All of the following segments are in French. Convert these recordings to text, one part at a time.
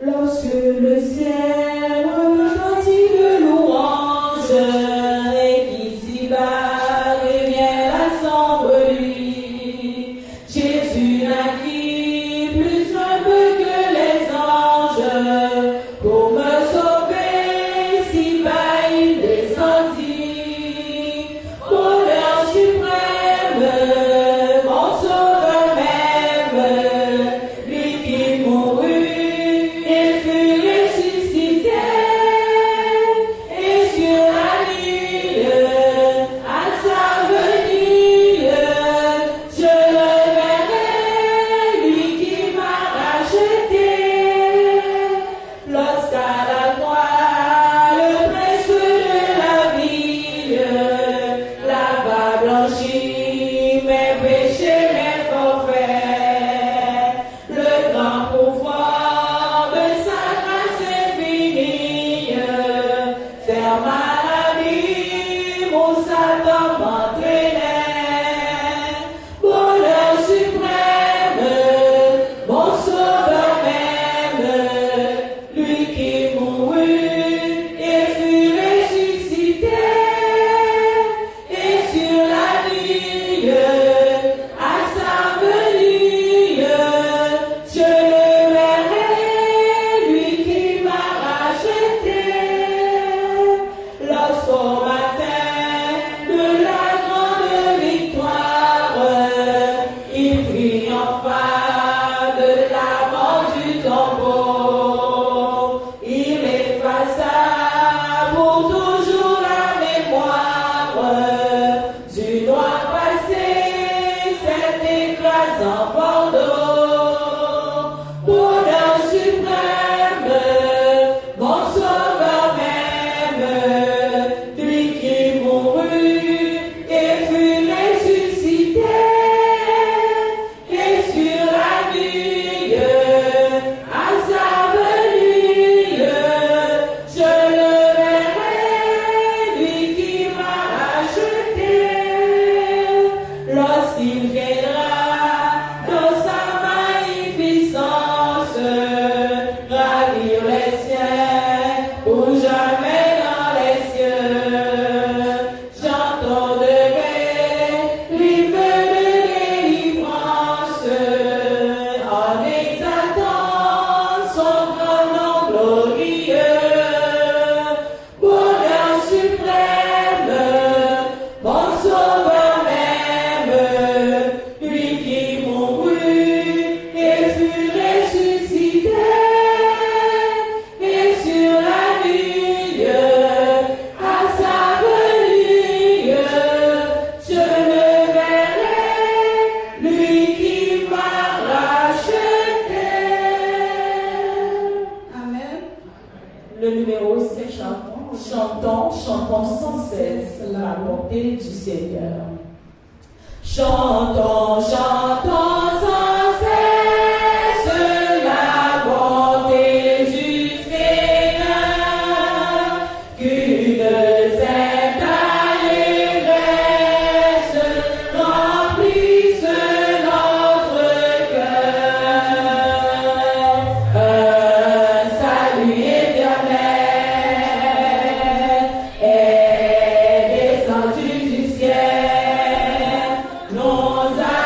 Lorsque le ciel retentit de louanges et qu'ici-bas revient la sombre nuit, Jésus naquit plus humble que les anges. Pour me sauver, ici-bas il descendit. Bonheur suprême, mon sauveur même, lui qui mourut et fut ressuscité. Et sur la ligne, à sa venue, je le verrai, lui qui m'a racheté. Lorsqu'à la croix, le prince de la ville lava blanchi mes péchés, mes forfaits. Le grand pouvoir de sa grâce infinie ferma l'abîme où Satan m'entraînait. Bonheur suprême, mon sauveur même, lui qui mourut et fut ressuscité. Et sur la ligne, à sa venue, je le verrai, lui qui m'a racheté. Lorsqu'au matin de la grande victoire, il triompha de la mort du tombeau. Il effaça pour toujours la mémoire du noir passé, cet écrasant fardeau. Bonheur suprême, mon sauveur même, lui qui mourut et fut ressuscité. Et sur la ligne, à sa venue, je le verrai, lui qui m'a racheté. Lorsqu'il viendra dans sa magnificence, ravir les siens pour jamais dans les cieux. J'entendrai l'hymne de délivrance en exaltant son grand nom glorieux. Bonheur suprême, mon sauveur même, lui qui mourut et fut ressuscité. Et sur la ligne, à sa venue, je le verrai, lui qui m'a racheté. Amen. Le numéro 5, chantons sans cesse la bonté du Seigneur. Chantons sans cesse la bonté du Seigneur, qu'une sainte allégresse remplisse notre cœur. Un salut éternel est descendu du ciel, nous a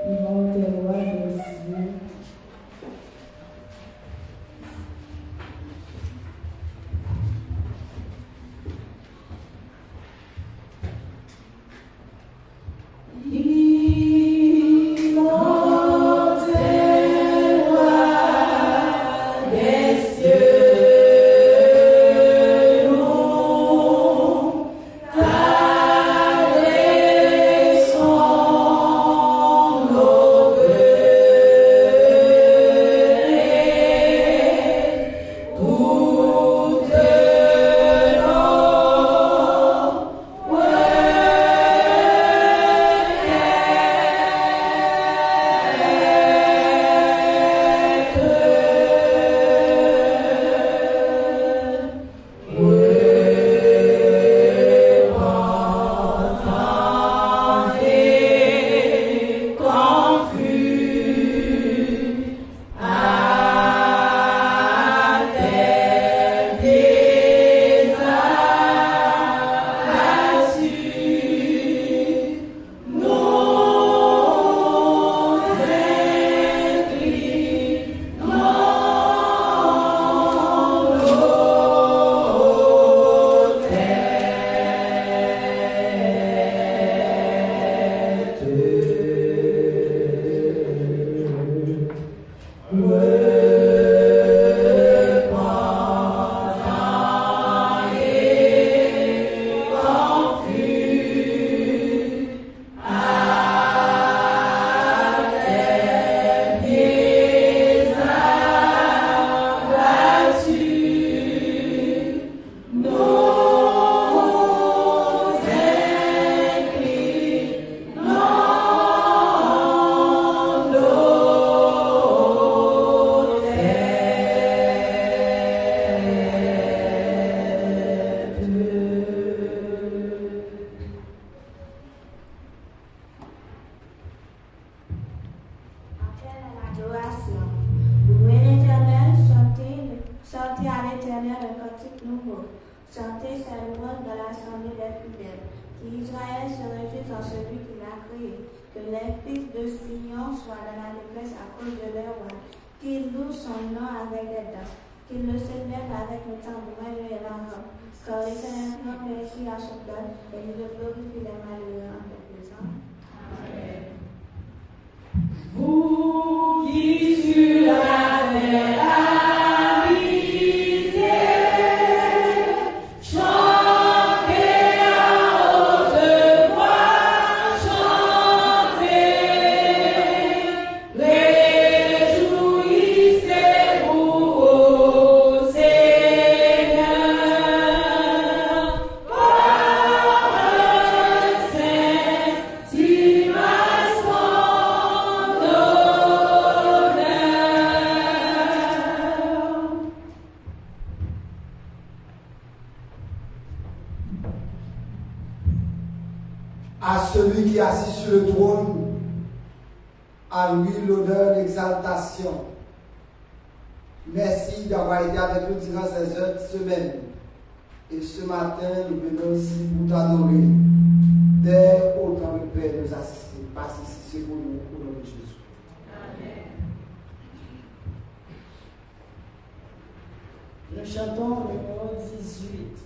Devant tes lois des cieux. Vous qui sur la terre à celui qui est assis sur le trône, à lui l'honneur, l'exaltation. Merci d'avoir été avec nous durant ces heures de semaine. Et ce matin, nous venons ici pour t'adorer. Dès autant le Père nous assiste. Passe ici, c'est pour nous, au nom de Jésus. Amen. Nous chantons le numéro 18.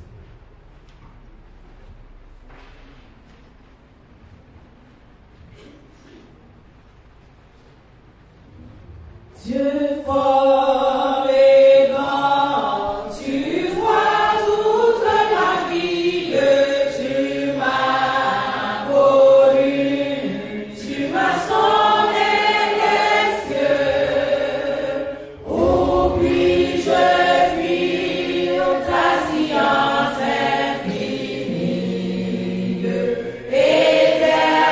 Dieu fort et grand, tu vois toute ma vie, tu m'as connu, tu m'as sonné les cieux. Oh, puis-je fuir ta science infinie, éternel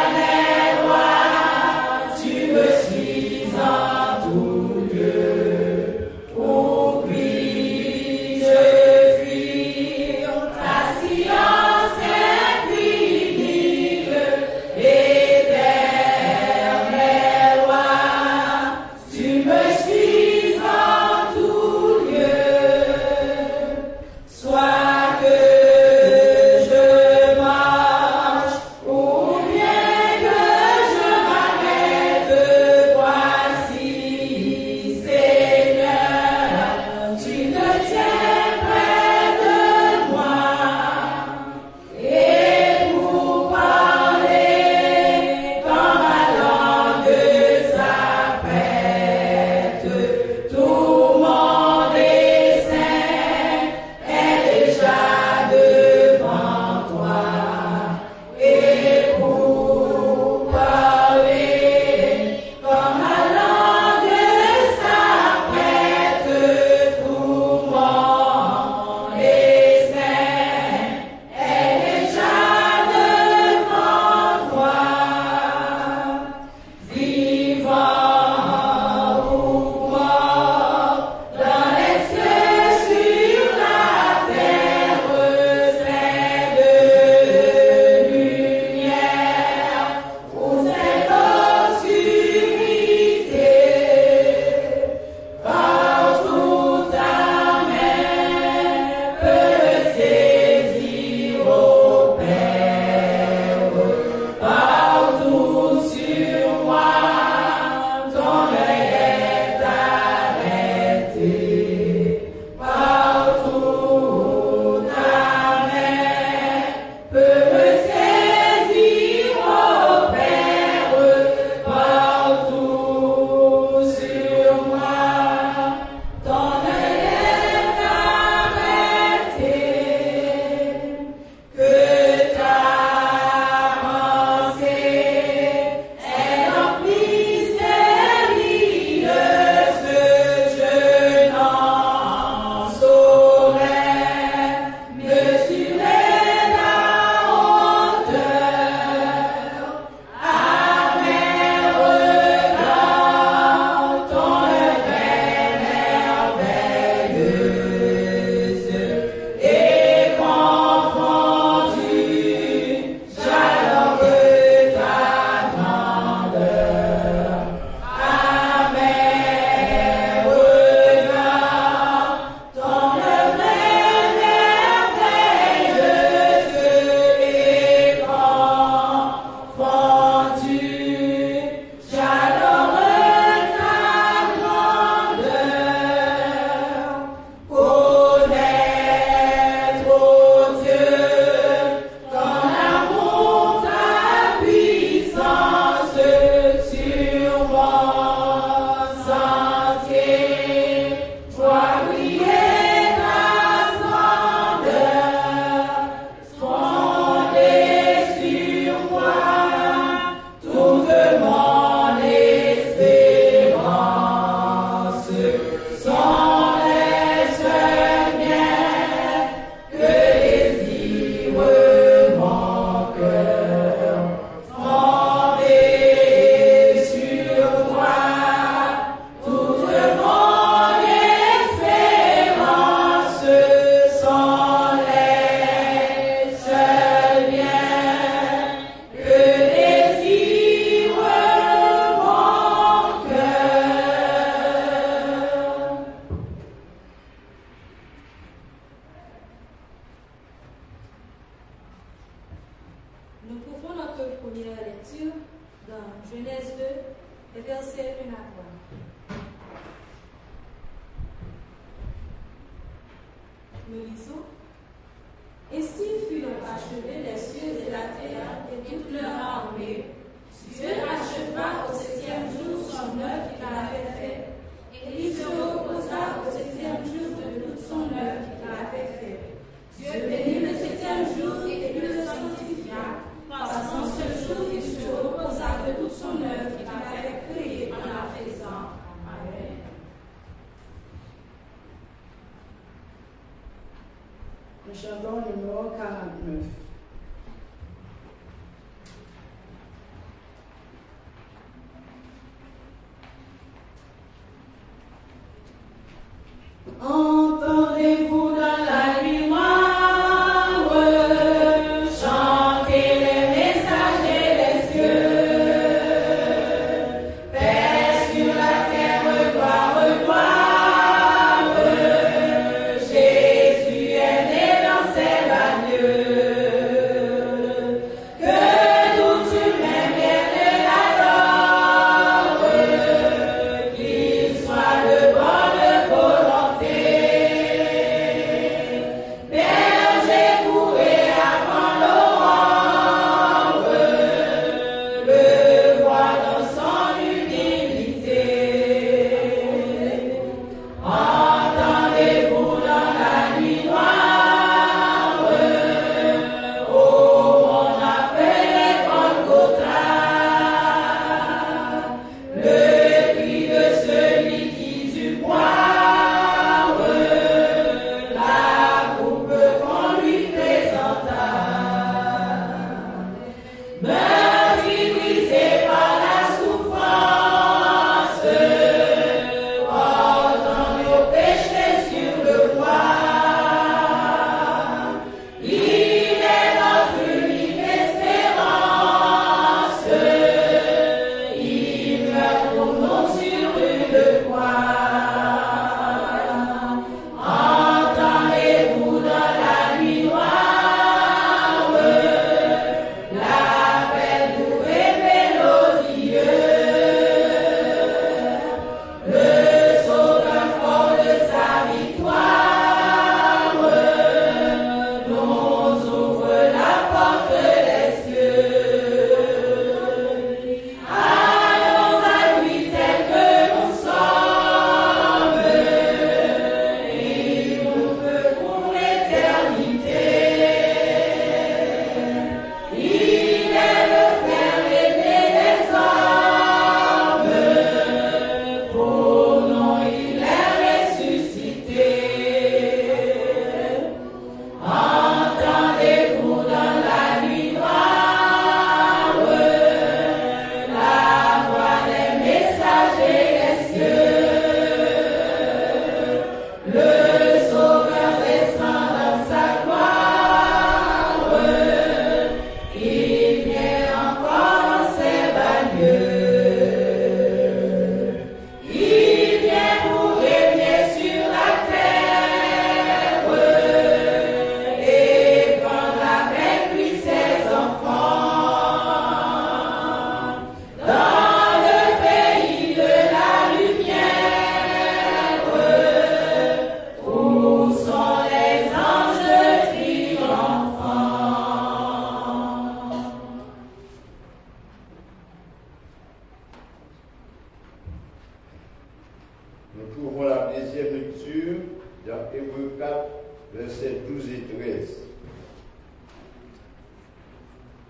roi, tu me suis en tout lieu. versets 1 à 3. Nous lisons. Ainsi fut donc achevé les cieux et la terre et toute leur armée. Dieu acheva au 7e jour son œuvre qu'il avait faite, et il se reposa au 7e jour de toute son œuvre qu'il avait faite. Dieu bénit le 7e jour et il le sanctifia, parce qu'en ce jour il se reposa de toute son œuvre qu'il avait créée en la faisant. Amen. Nous chantons le numéro 49. Entendez-vous dans la nuit noire chanter les messagers des cieux, paix sur la terre, gloire, gloire, Jésus est né dans ses agneaux, que tout humain vienne l'adore, qu'il soit de bonne volonté.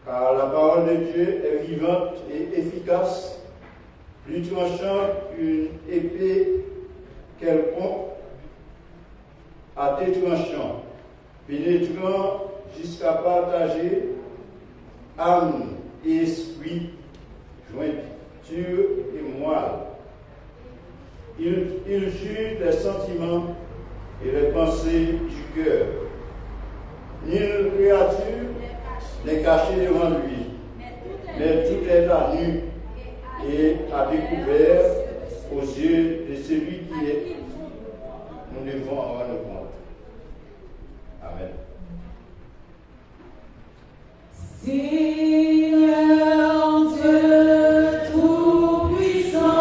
Car la parole de Dieu est vivante et efficace, plus tranchante qu'une épée quelconque, à tes tranchants, pénétrant jusqu'à partager âme et esprit, jointure et moelle. Il juge les sentiments et les pensées du cœur. Nulle créature n'est cachée devant lui, mais tout est à nu et à découvert aux yeux de celui qui est. Nous devons en rendre compte. Amen. Seigneur Dieu Tout-Puissant,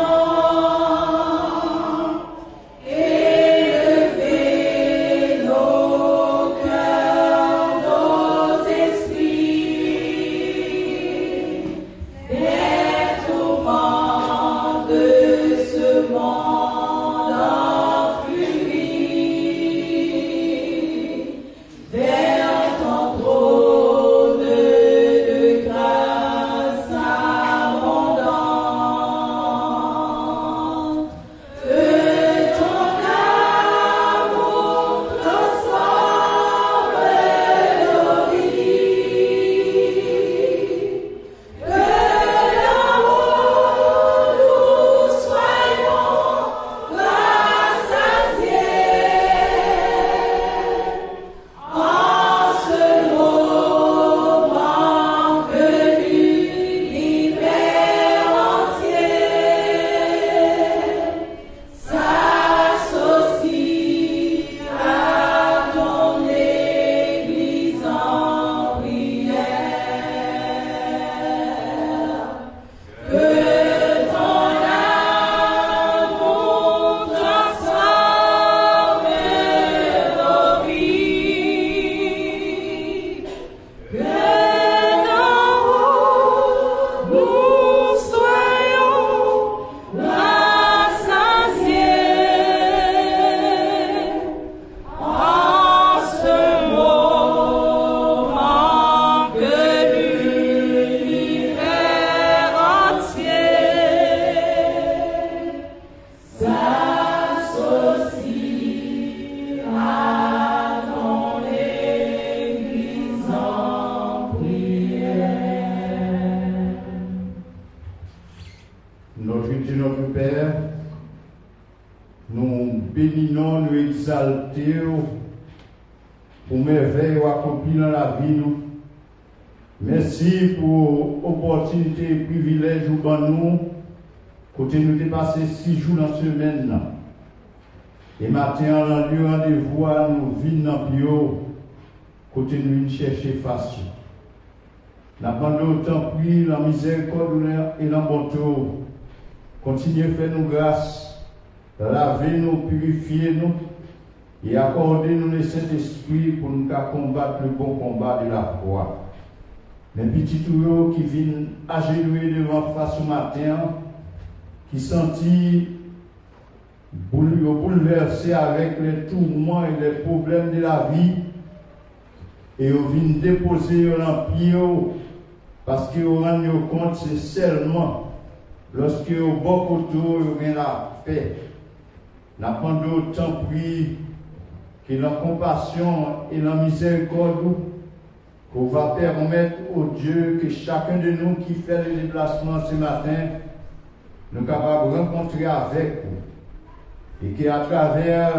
notre Père, nous bénissons, nous exaltons pour merveille accomplie dans la vie. Nous. Merci pour l'opportunité et privilège où nous, côté nous dépasser 6 jours dans la semaine. Et matin, on a eu rendez-vous à nous venir dans le bio, côté nous chercher face. Nous avons autant pris la miséricorde et la bonté. Continuez à faire nous grâce, laver nous, purifier nous et accorder nous le Saint-Esprit pour nous combattre le bon combat de la foi. Les petits tours qui viennent agenouiller devant face au matin, qui sentent bouleversés avec les tourments et les problèmes de la vie, et ils viennent déposer l'empire parce qu'ils rendent compte c'est seulement lorsque au bon côté il y a la paix. Nous avons autant pris que la compassion et la miséricorde qu'on va permettre au Dieu que chacun de nous qui fait le déplacement ce matin, nous capables de rencontrer avec vous. Et qu'à travers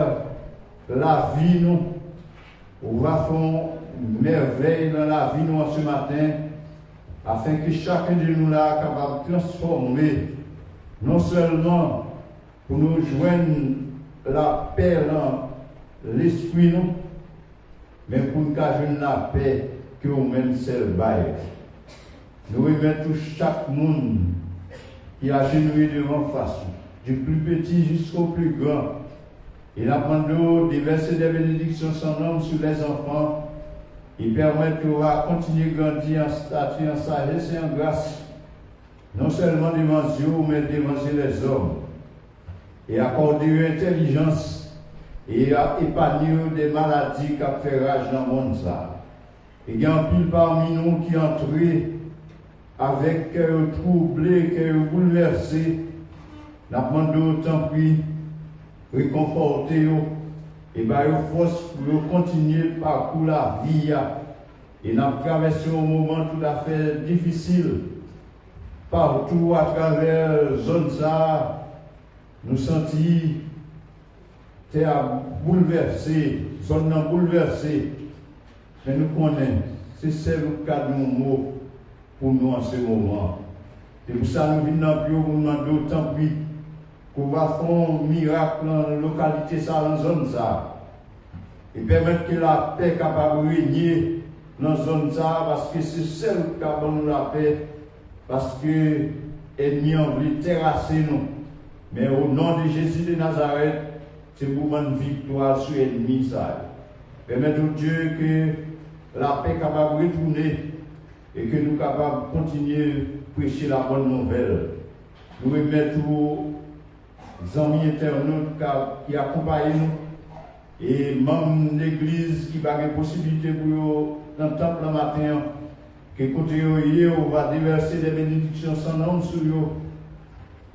la vie, nous, on va faire une merveille dans la vie nous ce matin, afin que chacun de nous là capable de transformer, non seulement pour nous joindre la paix dans l'esprit, nous, mais pour nous joindre la paix que nous-mêmes seul bail. Nous remettons chaque monde qui a genouillé devant face, du plus petit jusqu'au plus grand. Et nous apprenons des versets de bénédiction sans nombre sur les enfants. Ils permettent qu'on va continuer à grandir en stature, en sagesse et en grâce. Non seulement devant Dieu, mais devant les hommes. Et accorder une intelligence et épargner des maladies qui fait rage dans le monde. Et il y a un pile parmi nous qui entrent avec cœur troublé, cœur bouleversé. Nous demandons autant puis réconforter et par force pour continuer le parcours la vie. Et nous avons traversé un moment tout à fait difficile. Partout à travers la zone, nous sentons terre bouleversée, zone bouleversée. Mais nous connaissons, c'est le cas de nos mots pour nous en ce moment. Et pour ça, nous venons dans le bureau pour nous demander autant plus qu'on va faire un miracle dans la localité, dans la zone. Et permettre que la paix capable de régner dans la zone, parce que c'est seul qui a nous la paix, parce que l'ennemi a voulu terrasser nous. Mais au nom de Jésus de Nazareth, c'est pour une victoire sur l'ennemi. Permettre au Dieu que la paix capable de retourner et que nous capables de continuer à prêcher la bonne nouvelle. Nous remettons aux amis internautes qui accompagnent nous et membres de l'église qui ont une possibilité pour dans le temple le matin, que côté on va déverser des bénédictions sans nom sur eux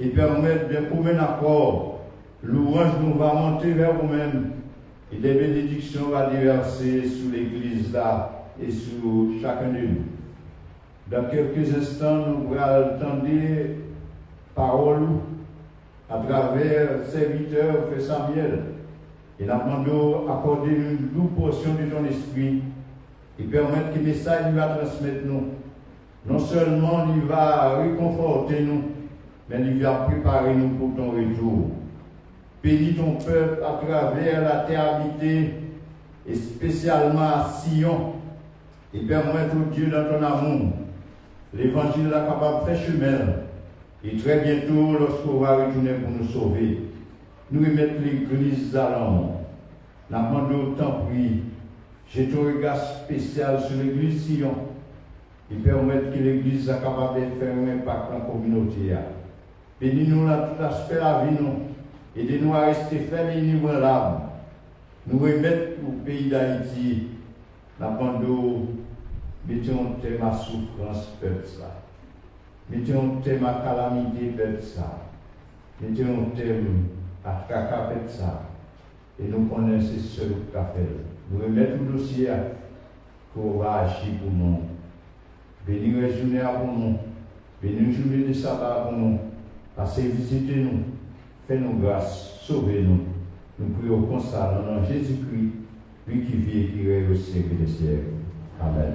et permettre de commun accord. L'ouange nous va monter vers vous-même et des bénédictions va déverser sur l'église là et sur chacun de nous. Dans quelques instants, nous allons entendre parole à travers le serviteur Frère Samuel. Et nous demandons d'accorder une douce portion de ton esprit et permettre que le message lui va transmettre nous. Non seulement il va réconforter nous, mais il va préparer nous pour ton retour. Bénis ton peuple à travers la terre habitée et spécialement à Sion et permettre au Dieu dans ton amour. L'évangile est capable de faire chemin. Et très bientôt, lorsqu'on va retourner pour nous sauver, nous remettre l'église à l'homme. Nous demandons autant pris. J'ai un regard spécial sur l'église Sion. Et permettre que l'église soit capable de faire un impact dans la communauté. Bénis-nous dans tout aspect de la vie. Aidez-nous à rester fermes et inébranlables. Nous remettre au pays d'Haïti. Nous demandons mettons un thème à souffrance, peuple ça. Mettons un thème à calamité, peuple ça. Mettons un thème à caca, peuple ça. Et nous connaissons ce qui a fait. Nous remettons le dossier pour agir pour nous. Bénis la journée pour nous. Bénis la journée de sabbat pour nous. Passez visitez-nous, faites-nous grâce, sauvez-nous. Nous prions comme ça dans le nom de Jésus-Christ, lui qui vit et qui règne au siècle des siècles. Amen.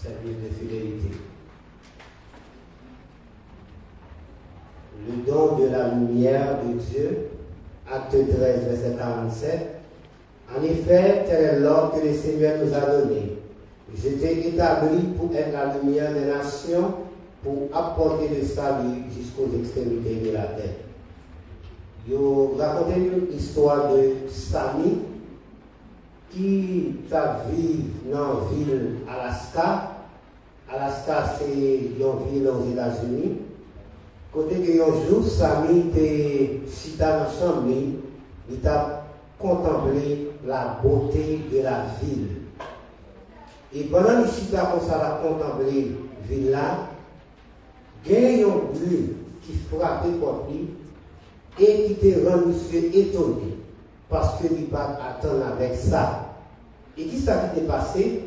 Service de fidélité. Le don de la lumière de Dieu, acte 13, verset 47. En effet, tel est l'ordre que le Seigneur nous a donné. J'étais établi pour être la lumière des nations, pour apporter le salut jusqu'aux extrémités de la terre. Je vais raconter une histoire de Sami qui vit dans la ville Alaska. Alaska, c'est une ville aux États-Unis. Côté que un jour, Sami était chita ensemble, il a contemplé la beauté de la ville. Et pendant qu'il chita comme ça, la contempler la ville là, il y a un bruit qui frappait contre lui et qui te rend monsieur étonné parce que il pas attendre avec ça. Et qui ça qui t'est passé?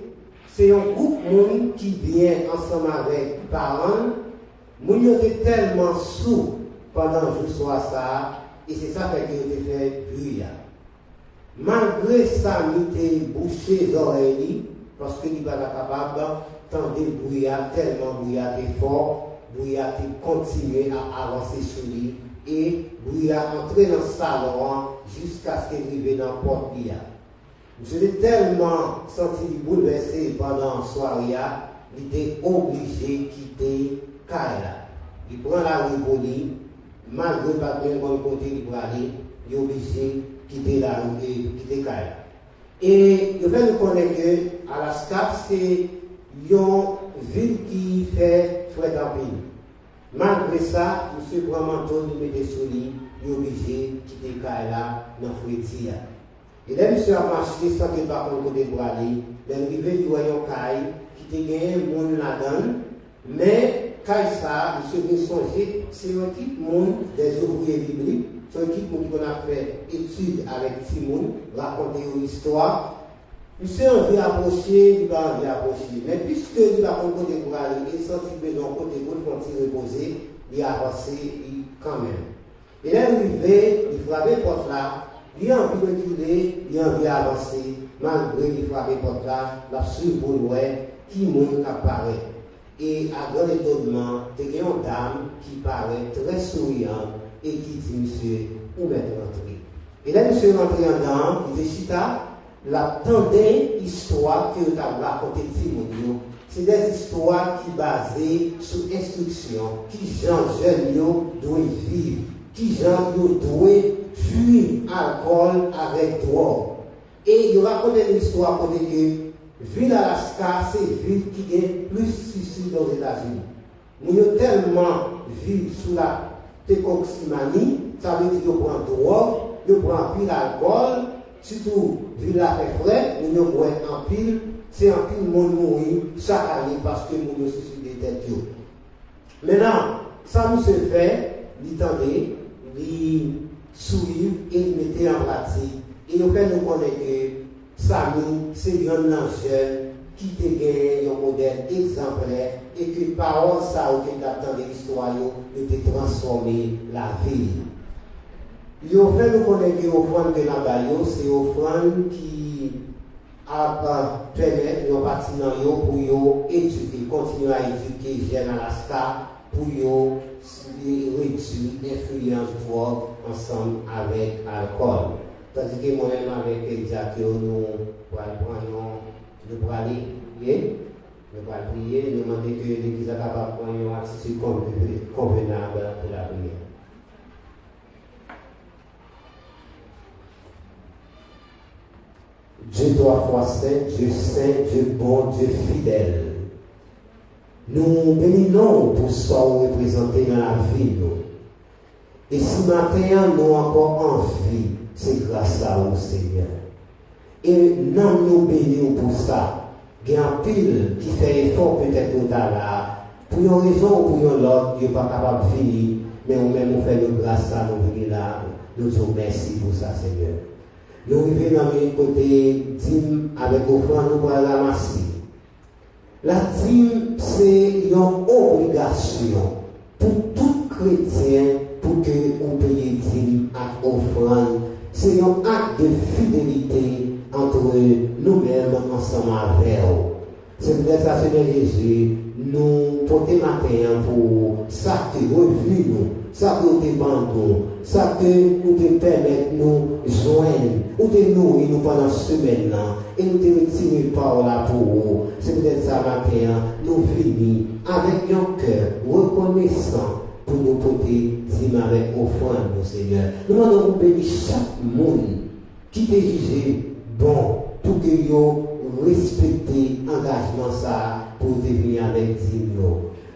C'est un groupe de monde qui vient ensemble avec les parents. Moun était tellement sourd pendant le jour soir ça, et c'est ça qui a fait bruit. Malgré ça, il était bouché les oreilles parce qu'il n'est pas capable d'entendre le bruit tellement bruit était fort, bruit a continué à avancer sur lui et bruit a entré dans le salon jusqu'à ce qu'il arrive dans la porte. Je l'ai tellement senti bouleversé pendant la soirée, il était obligé de quitter Kaila. Il prend la rue pour lui, malgré pas bien bon côté pour aller, il est obligé de quitter la rue et quitter Kaila. Et je vais nous connaître que Alaska, c'est une ville qui fait frais en pays. Malgré ça, M. Bramanton nous mettait sur lui, il est obligé de quitter Kaila dans Fouetia. Et là, monsieur a marché sans qu'il ne va pas côté pour aller. Il est arrivé du royaume Kaï, qui était gagné un monde là-dedans. Mais, Kaï ça, monsieur vient songer, c'est un type monde des ouvriers bibliques. C'est un type monde qu'on a fait études avec Timon, raconter une histoire. Monsieur a envie d'approcher, il va envie d'approcher. Mais puisque il va pas côté pour aller, il est sorti de l'autre côté pour le reposer, il a avancé quand même. Et là, il est arrivé, il frappait la porte là. Il a envie de reculer, il a envie d'avancer, malgré qu'il frappe les portes là, la survolée, qui monte apparaît. Et à grand étonnement, il y a une dame qui paraît très souriante et qui dit, monsieur, où est rentré? Et là, monsieur est rentré en dedans, il dit, chita, la tendée histoire que tu as racontée de Timothée, c'est des histoires qui sont basées sur instruction, qui gens jeunes doivent vivre, qui gens doivent fuir alcool avec drogue. Et il raconte une histoire pour dire que ville Alaska, c'est une ville qui est plus suicide aux États-Unis. Nous avons tellement vivre sous la toxicomanie, ça veut dire qu'on prend drogue, on prend pile alcool, surtout ville la fait frais, nous avons en pile, c'est en pile monde mourir chaque année parce que nous avons suicidé des têtes. Maintenant, ça nous se fait, l'entendez, suivre et mettre en pratique. Et au fait, nous connaissons que Sami, c'est un jeune qui te gagne un modèle exemplaire et que parole ça, au fait d'attendre l'histoire, de transformer la vie. Et au fait, nous connaissons que l'offrande de Nabayo, c'est l'offrande qui a permis de partir pour éduquer, continuer à éduquer les jeunes Alaska pour réduire l'influence drogue ensemble avec l'alcool. Tandis que moi-même avec Jacques, nous pour aller prier. Nous allons prier, nous demander que l'Église soit capable de prendre une attitude convenable pour la prière. Dieu 3 fois saint, Dieu bon, Dieu fidèle. Nous bénissons pour ce qu'on représente dans la vie. Et si matin nous avons encore envie, c'est grâce à vous, Seigneur. Et nous bénissons pour ça. Il y a un pile qui fait effort peut-être pour là. Pour une raison ou pour une autre, Dieu n'est pas capable de finir. Mais nous-mêmes, nous faisons grâce à nous venir là. Nous disons merci pour ça, Seigneur. Nous arrivons dans le côté dîme avec offrande, nous allons ramasser. La dîme, c'est une obligation pour tout chrétien pour que nous payions dîme à offrande. C'est un acte de fidélité entre nous-mêmes ensemble avec eux. C'est peut-être ça, Seigneur Jésus, nous porter matin pour ça que revenu nous, ça que nous demandons, ça que nous permettre nous joindre, ou de nous pendant ce semaine-là, et nous te retirer par là pour vous. C'est peut-être ça matin, nous venons avec un cœur reconnaissant pour nous porter dîme avec offrande, Seigneur. Nous demandons de bénir chaque monde qui te jugé bon pour que vous respectez l'engagement ça pour devenir avec dîme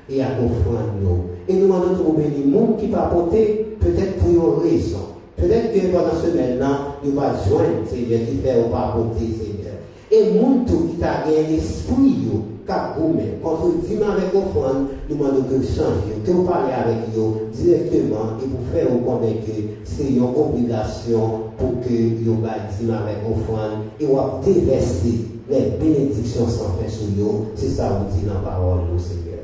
et à offrande. Et nous demandons de bénir les gens qui ne pas porter peut-être pour une raison. Peut-être que pendant ce semaine-là, nous va joindre Seigneur qui fait ou pas porter Seigneur. Et les gens qui t'a gagné l'esprit, contre dîme avec offrande, nous demandons de changer, que vous parlez avec eux directement et pour faire vous connaître que c'est une obligation pour que vous dîme avec offrande et vous déverser les bénédictions sans fin sur vous. C'est ça vous dit dans la parole, Seigneur.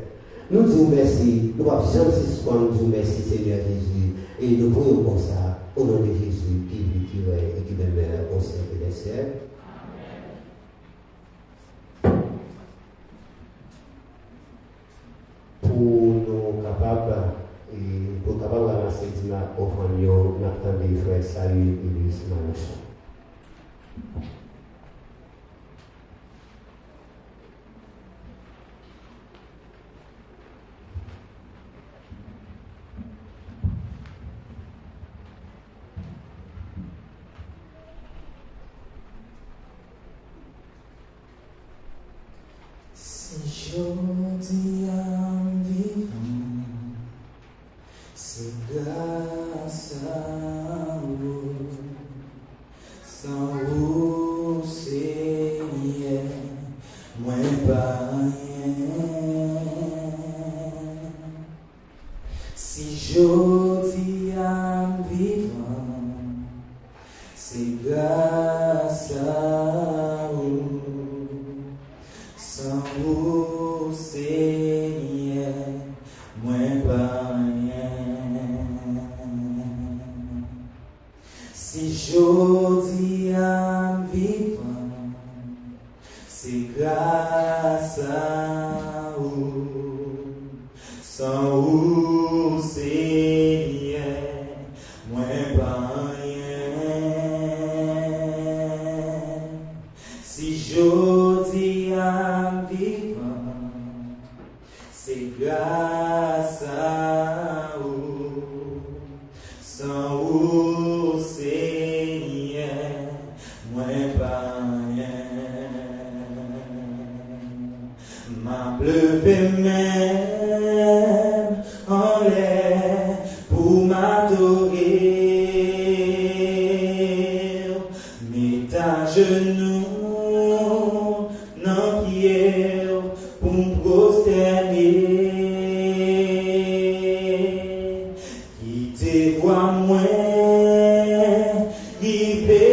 Nous disons merci, nous avons jamais suspendre, nous disons merci, Seigneur Jésus, et nous prions comme ça, au nom de Jésus, qui vit, qui règne et qui demeure au siècle des siècles. Pour nous capables et pour capables d'avancer au fond de nous, n'attendez frère salut et lui Si j'aujourd'hui en vivant, c'est grâce à vous, sans vous, Seigneur, moi pas rien. Si j'aujourd'hui en vivant, c'est grâce à vous. Sans vous, Seigneur, moi pas rien. Si j'aujourd'hui en vivant, c'est grâce à vous. Sans vous, Seigneur, moi pas rien. Si j'aujourd'hui en vivant, c'est grâce à vous. Sans vous, Seigneur, moi pas rien. M'a levé même en l'air pour m'adorer, m'est à genoux dans prière pour me prosterner. Qui te voit moins arriver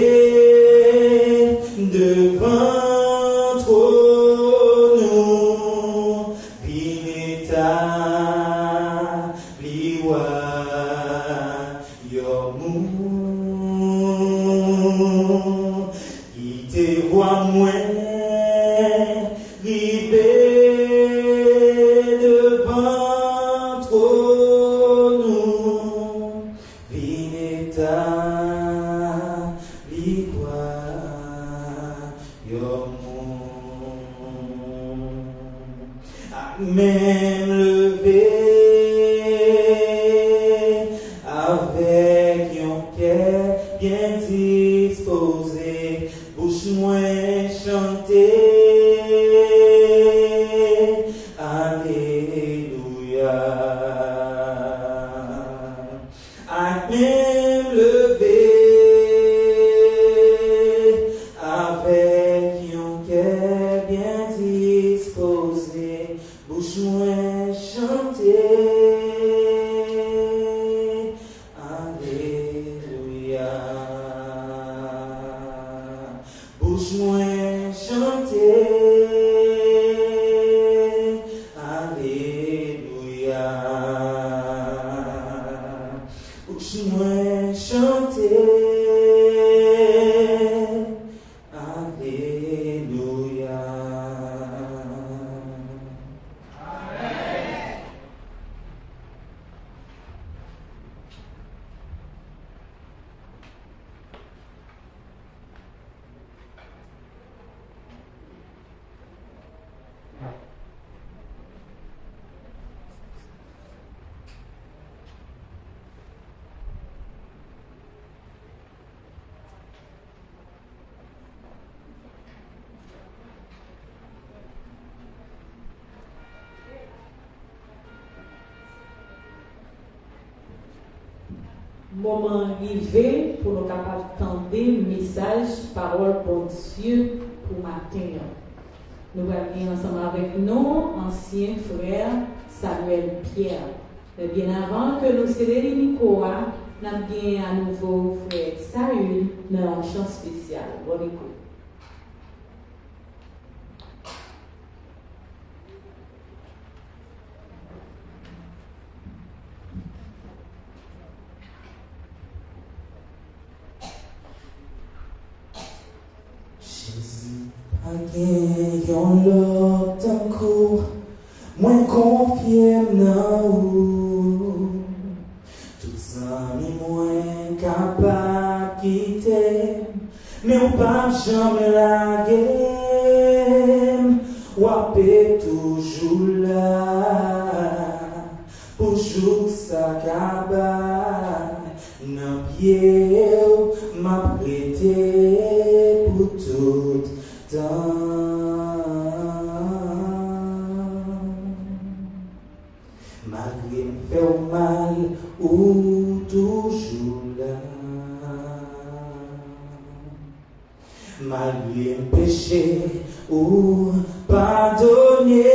devant trop nous, vineta liwa yomu. Qui te voit moins devant trop nous, vineta Même levé avec un cœur bien disposé, bouche moins chanter. Alléluia. Même levé avec un cœur bien disposé, bouche moins chanter. Alléluia. Bouche moins chanter. Alléluia. Bouche moins chanter. Alléluia. Moment arrivé pour nous capables d'entendre message, parole pour Dieu pour matin. Nous allons venir ensemble avec nos anciens frères Samuel Pierre. Mais bien avant que nous célébrions Nicolas, nous avons bien à nouveau frère Saül dans un chant spécial. Bonne écoute. Yon lot encore, moins confié dans vous. Tout ça, mi moins capable quitter, mais on pas jamais la game. Ou est toujours là, pour jouer sa cabane. Nan pied, m'a prêté pour tout malgré me faire mal ou toujours là, malgré me péché ou pardonner,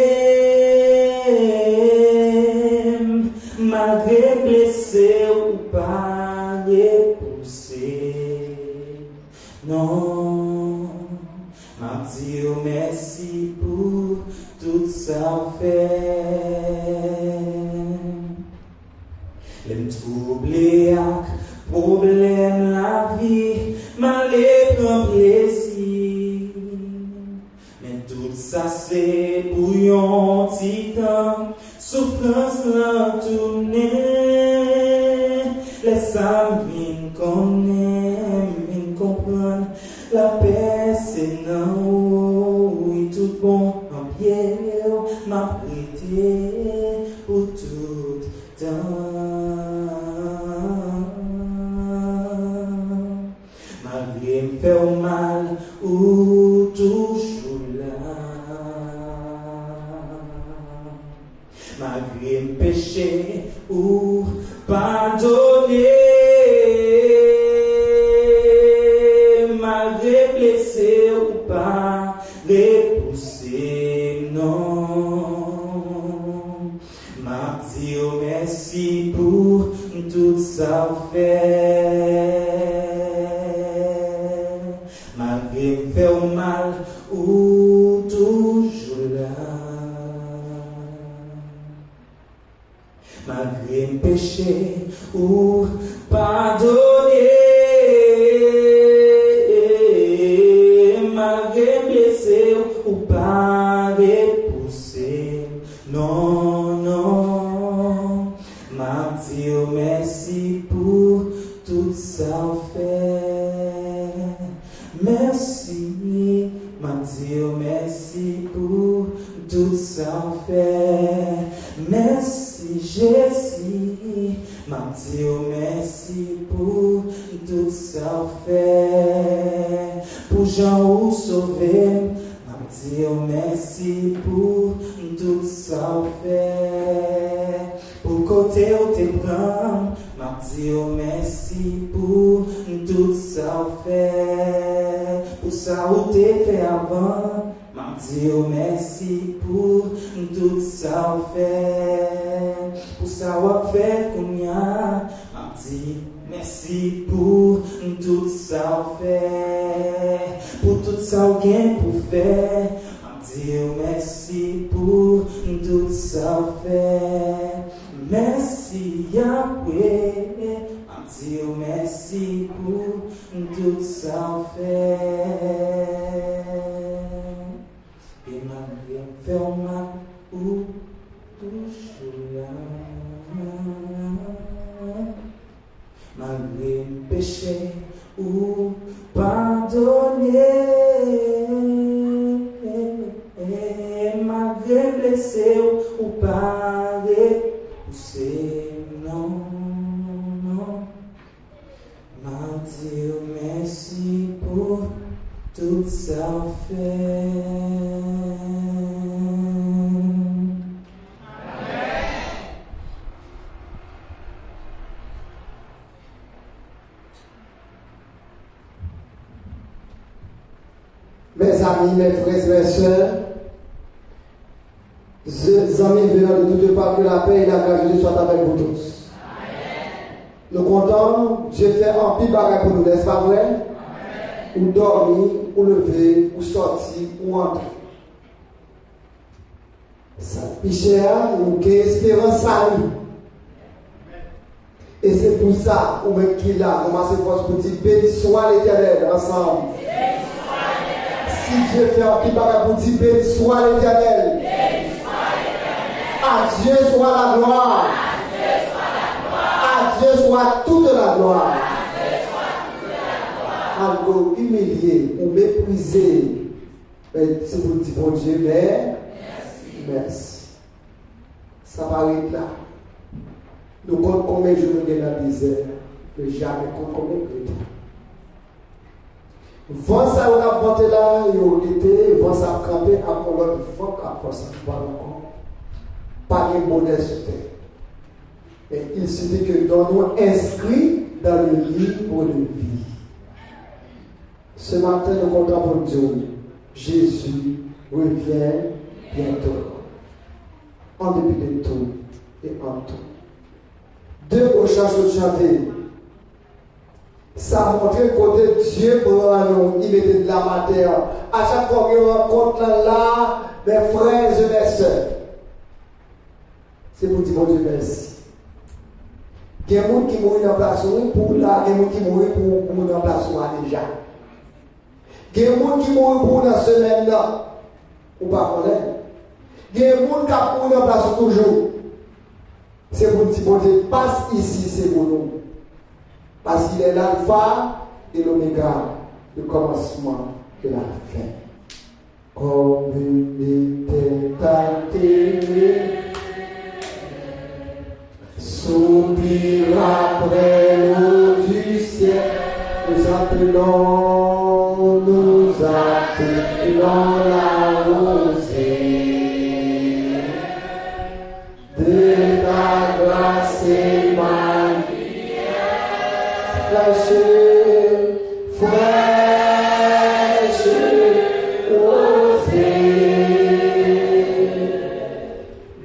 malgré blessé ou pas repousser, non. M'a dit merci pour tout ça fait. Les troubles ak problème la vie, m'a les prend plaisir. Mais tout ça c'est pour un petit temps, souffrance la tournée. Laisse ça venir connaître, comprendre. La paix c'est non, oui tout bon en pierre m'a prêté pour tout temps. Malgré me faire mal ou toujours là, malgré me péché ou pardonner. Malgré blessé ou pas, repousser, non. M'a dit merci pour tout ça fait. Malgré me faire mal ou toujours là. Malgré me péché ou pardonner. Malgré blessé ou pas repousser, non, non, m'a dit merci pour tout ça fait, merci, m'a dit merci pour tout ça fait. Merci Jésus, m'a dit merci pour tout ça fait. Pour Jean ou sauver, m'a dit merci pour tout ça fait. Pour côté où t'es prends, m'a dit merci pour tout ça fait. Pour ça où t'es fait avant, m'a dit merci pour tout ça fait. Pour ça où fait qu'on y a, m'a dit merci pour tout ça fait. Pour tout ça où gain pour faire, m'a dit merci pour tout ça fait. Merci Yahweh, m'a dit merci pour tout ça fait. Et malgré faire mal ou toujours là, malgré péché ou pardonner, malgré blessé ou parler. C'est non, non, m'a dit merci pour tout ça fait. Mes amis, mes frères et mes sœurs, amis venant de toutes parts, que la paix et la grâce de Dieu soient avec vous tous. Amen. Nous comptons, Dieu fait un petit bagage pour nous, n'est-ce pas vrai? Amen. Ou dormir, ou lever, ou sortir, ou entrer. Ça piché, ou qui espérance salut. Et c'est pour ça, ou même qu'il a commencé force pour dire, béni soit l'Éternel ensemble. Si Dieu fait un petit bagage pour dire, béni soit l'Éternel. À Dieu soit la gloire. À Dieu soit toute la gloire. Alors, humilié ou méprisé, c'est pour dire bon Dieu, mais merci. Ça va être là. Nous comptons combien de jours nous sommes dans la misère, mais jamais compte combien de temps. Vent ça on a porté là, et on était, vent ça a campé, à l'autre vent à force à parler encore. Pas de bonheur sur terre. Et il suffit que nous inscrits dans le livre de vie. Ce matin, nous comptons pour Dieu. Jésus revient bientôt. En dépit de tout et en tout. Deux prochaines choses chanter. Ça montre le côté de Dieu pour nous. Il mettait de la matière. À chaque fois qu'on rencontre là, mes frères et mes sœurs. C'est pour dire bon Dieu merci. Il y a des gens qui mourent dans la place pour là, il y a des gens qui mourent pour dans la place déjà. Il y a des gens qui mourent pour la semaine là, ou pas connaître. Il y a des gens qui mourent dans la place toujours. C'est pour dire bon Dieu passe ici, c'est pour nous. Parce qu'il est l'alpha et l'oméga, le commencement et la fin. Comme une éternité. Soupir après l'eau du ciel, nous appelons la rosée de ta grâce et magnifique, fraîche, rosée,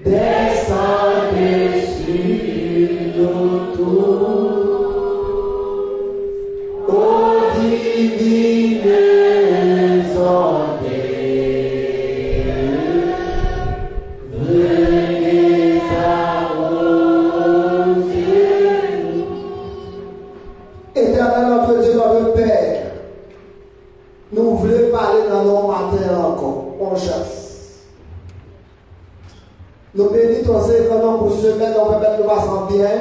descend dessus. Éternel notre Dieu, notre Père, nous voulons parler dans nos matins encore. On chasse. Nous bénissons ton Seigneur pour ce semaine, on peut mettre le bassin bien,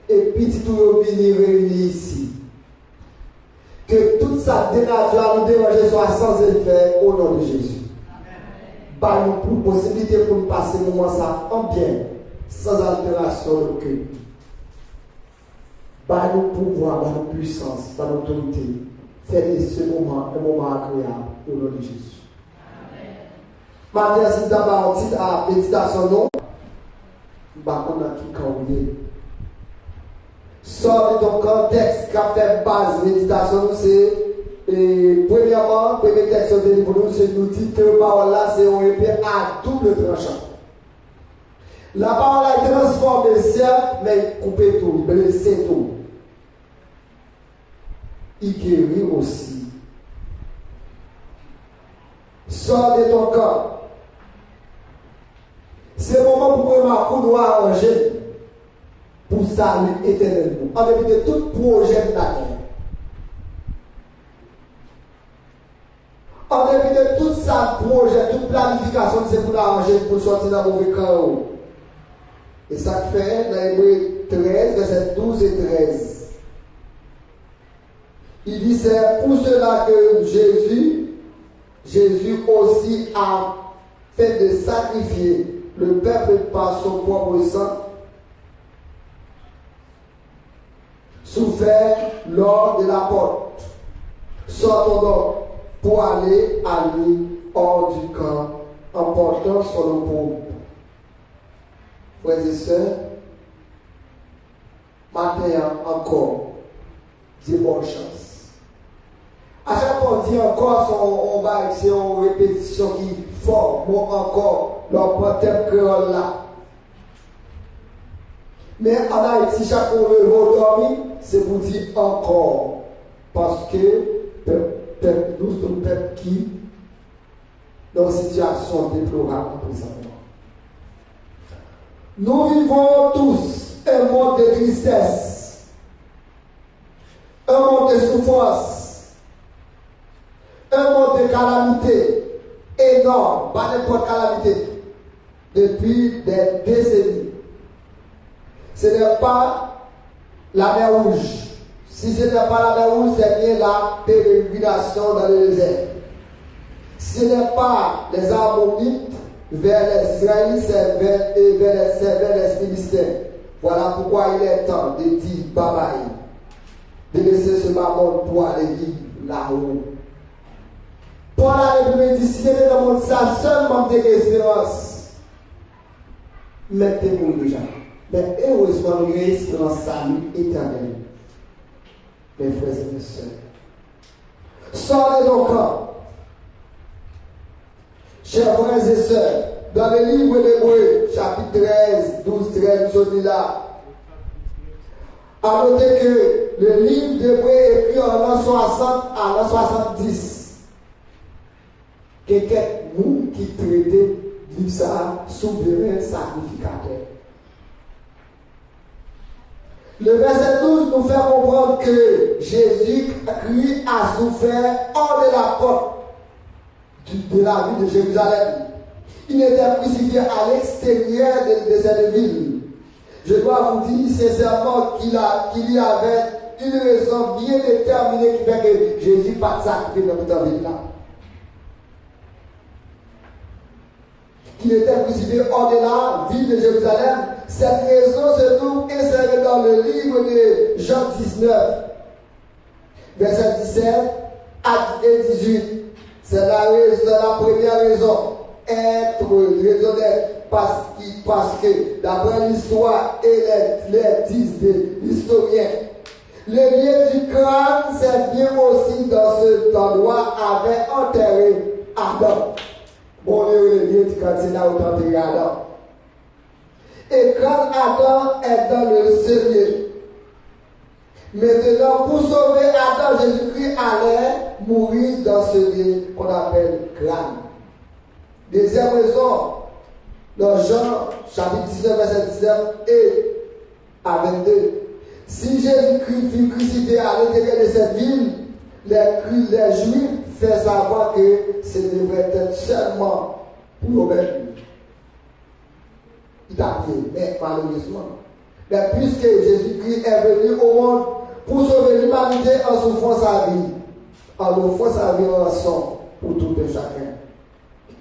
et puis tout venir réunir ici. Que toute sa dénature nous déranger soit sans effet au nom de Jésus. Par nous possibilité pour nous passer le moment ça en bien, sans altération de cœur. Par nous pouvoir, par nos puissances, par notre autorité, faites de ce moment un moment agréable au nom de Jésus. Maintenant, si d'abord on dit à méditation, non, bah on a qui quand sort de ton contexte qui a fait base méditation, c'est premièrement, premier texte de livre nous, c'est nous dit que parole là, c'est un épée à double tranchant. La parole est transformée, certes, mais coupé tout, blessé tout. Il guérit aussi. Sors de ton corps. C'est le moment pour que ma cour doit arranger pour saluer éternellement. En dépit de tout projet de la terre. En dépit de tout sa projet, toute planification, c'est pour l'arranger, pour sortir dans le mauvais chaos. Et ça fait dans Hébreux 13, versets 12 et 13. Il dit, c'est pour cela que Jésus aussi a fait de sacrifier le peuple par son propre sang, souffert lors de la porte. Sortons donc pour aller à lui hors du camp, en portant son épaule. Frères et sœurs, matin encore, dis bonne chance. À chaque fois on dit encore, c'est une répétition qui est forte, bon encore, leur thème créole là. Mais en Haïti, chaque fois on dormi, c'est pour dire encore. Parce que nous sommes un peuple qui, dans une situation déplorable présentement. Nous vivons tous un monde de tristesse, un monde de souffrance, un monde de calamité énorme, pas n'importe calamité, depuis des décennies. Ce n'est pas la mer Rouge. Si ce n'est pas la mer Rouge, c'est bien la pérégrination dans le désert. Si ce n'est pas les Ammonites vers les Israélites, c'est vers les Philistins. Voilà pourquoi il est temps de dire bye bye, de laisser ce mammon pour aller vivre là-haut. Pour la République d'ici, dans le monde, ça seulement de l'espérance. Mettez-vous déjà. Mais heureusement, nous avons espérance salut éternel. Mes frères et mes sœurs. Sortez donc, chers frères et sœurs, dans le livre d'Hébreux, chapitre 13, 12, 13, nous sommes là. À noter que le livre d'Hébreux est écrit en l'an 60 à l'an 70. Quelqu'un qui traitait de ça, souverain sacrificateur. Le verset 12 nous fait comprendre que Jésus-Christ a souffert hors de la porte de la ville de Jérusalem. Il était crucifié à l'extérieur de cette ville. Je dois vous dire sincèrement qu'il y avait une raison bien déterminée qui fait que Jésus pas sacrifié dans cette ville-là. Qu'il était crucifié hors de la ville de Jérusalem. Cette raison se trouve insérée dans le livre de Jean 19, verset 17 et 18. C'est la première raison. Être raisonné parce que d'après l'histoire et les disent de l'historien, le lieu du crâne, c'est bien aussi dans cet endroit avait enterré Adam. Bon, le lieu du crâne, c'est là où enterré Adam. Et quand Adam est dans le cellier, maintenant pour sauver Adam, Jésus-Christ allait mourir dans ce lieu qu'on appelle crâne. Deuxième raison, dans Jean chapitre 19, verset 19 et à 22. Si Jésus-Christ fut crucifié à l'intérieur de cette ville, les Juifs font savoir que ce devrait être seulement pour eux-mêmes. Il a prié, mais malheureusement. Mais puisque Jésus-Christ est venu au monde pour sauver l'humanité en souffrant sa vie, en offrant sa vie en sang pour tout et chacun.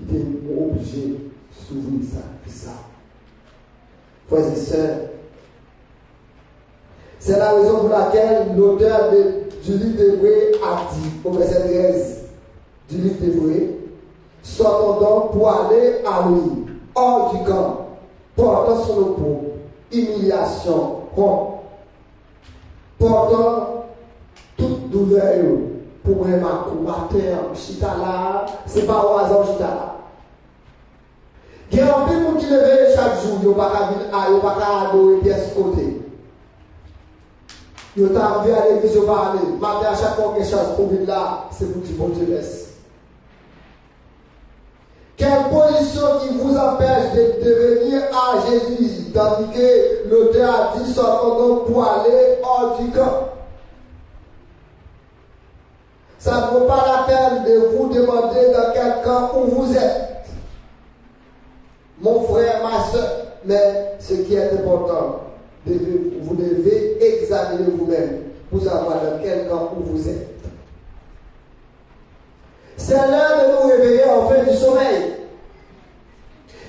Il est obligé de s'ouvrir ça. Frères et sœurs, c'est la raison pour laquelle l'auteur du livre d'Hébreux a dit, au verset 13 du livre d'Hébreux, sortons donc pour aller à lui, hors du camp, portant sur nos peaux, humiliation, honte, portant toute douleur pour un matin, chita là, c'est pas au hasard chita là. Il y a un peu de monde qui lève chaque jour, il n'y a pas qu'à adorer pièce côté. Il y a envie à l'église, il n'y a pas aller. Matin, à chaque fois qu'il y a une chance pour venir là, c'est pour que bon Dieu laisse. Quelle position qui vous empêche de venir à Jésus, tandis que l'auteur a dit sortons donc pour aller hors du camp. Ça ne vaut pas la peine de vous demander dans quel camp où vous êtes. Mon frère, ma soeur, mais ce qui est important, vous devez examiner vous-même pour savoir dans quel camp où vous êtes. C'est l'heure de nous réveiller en fin du sommeil.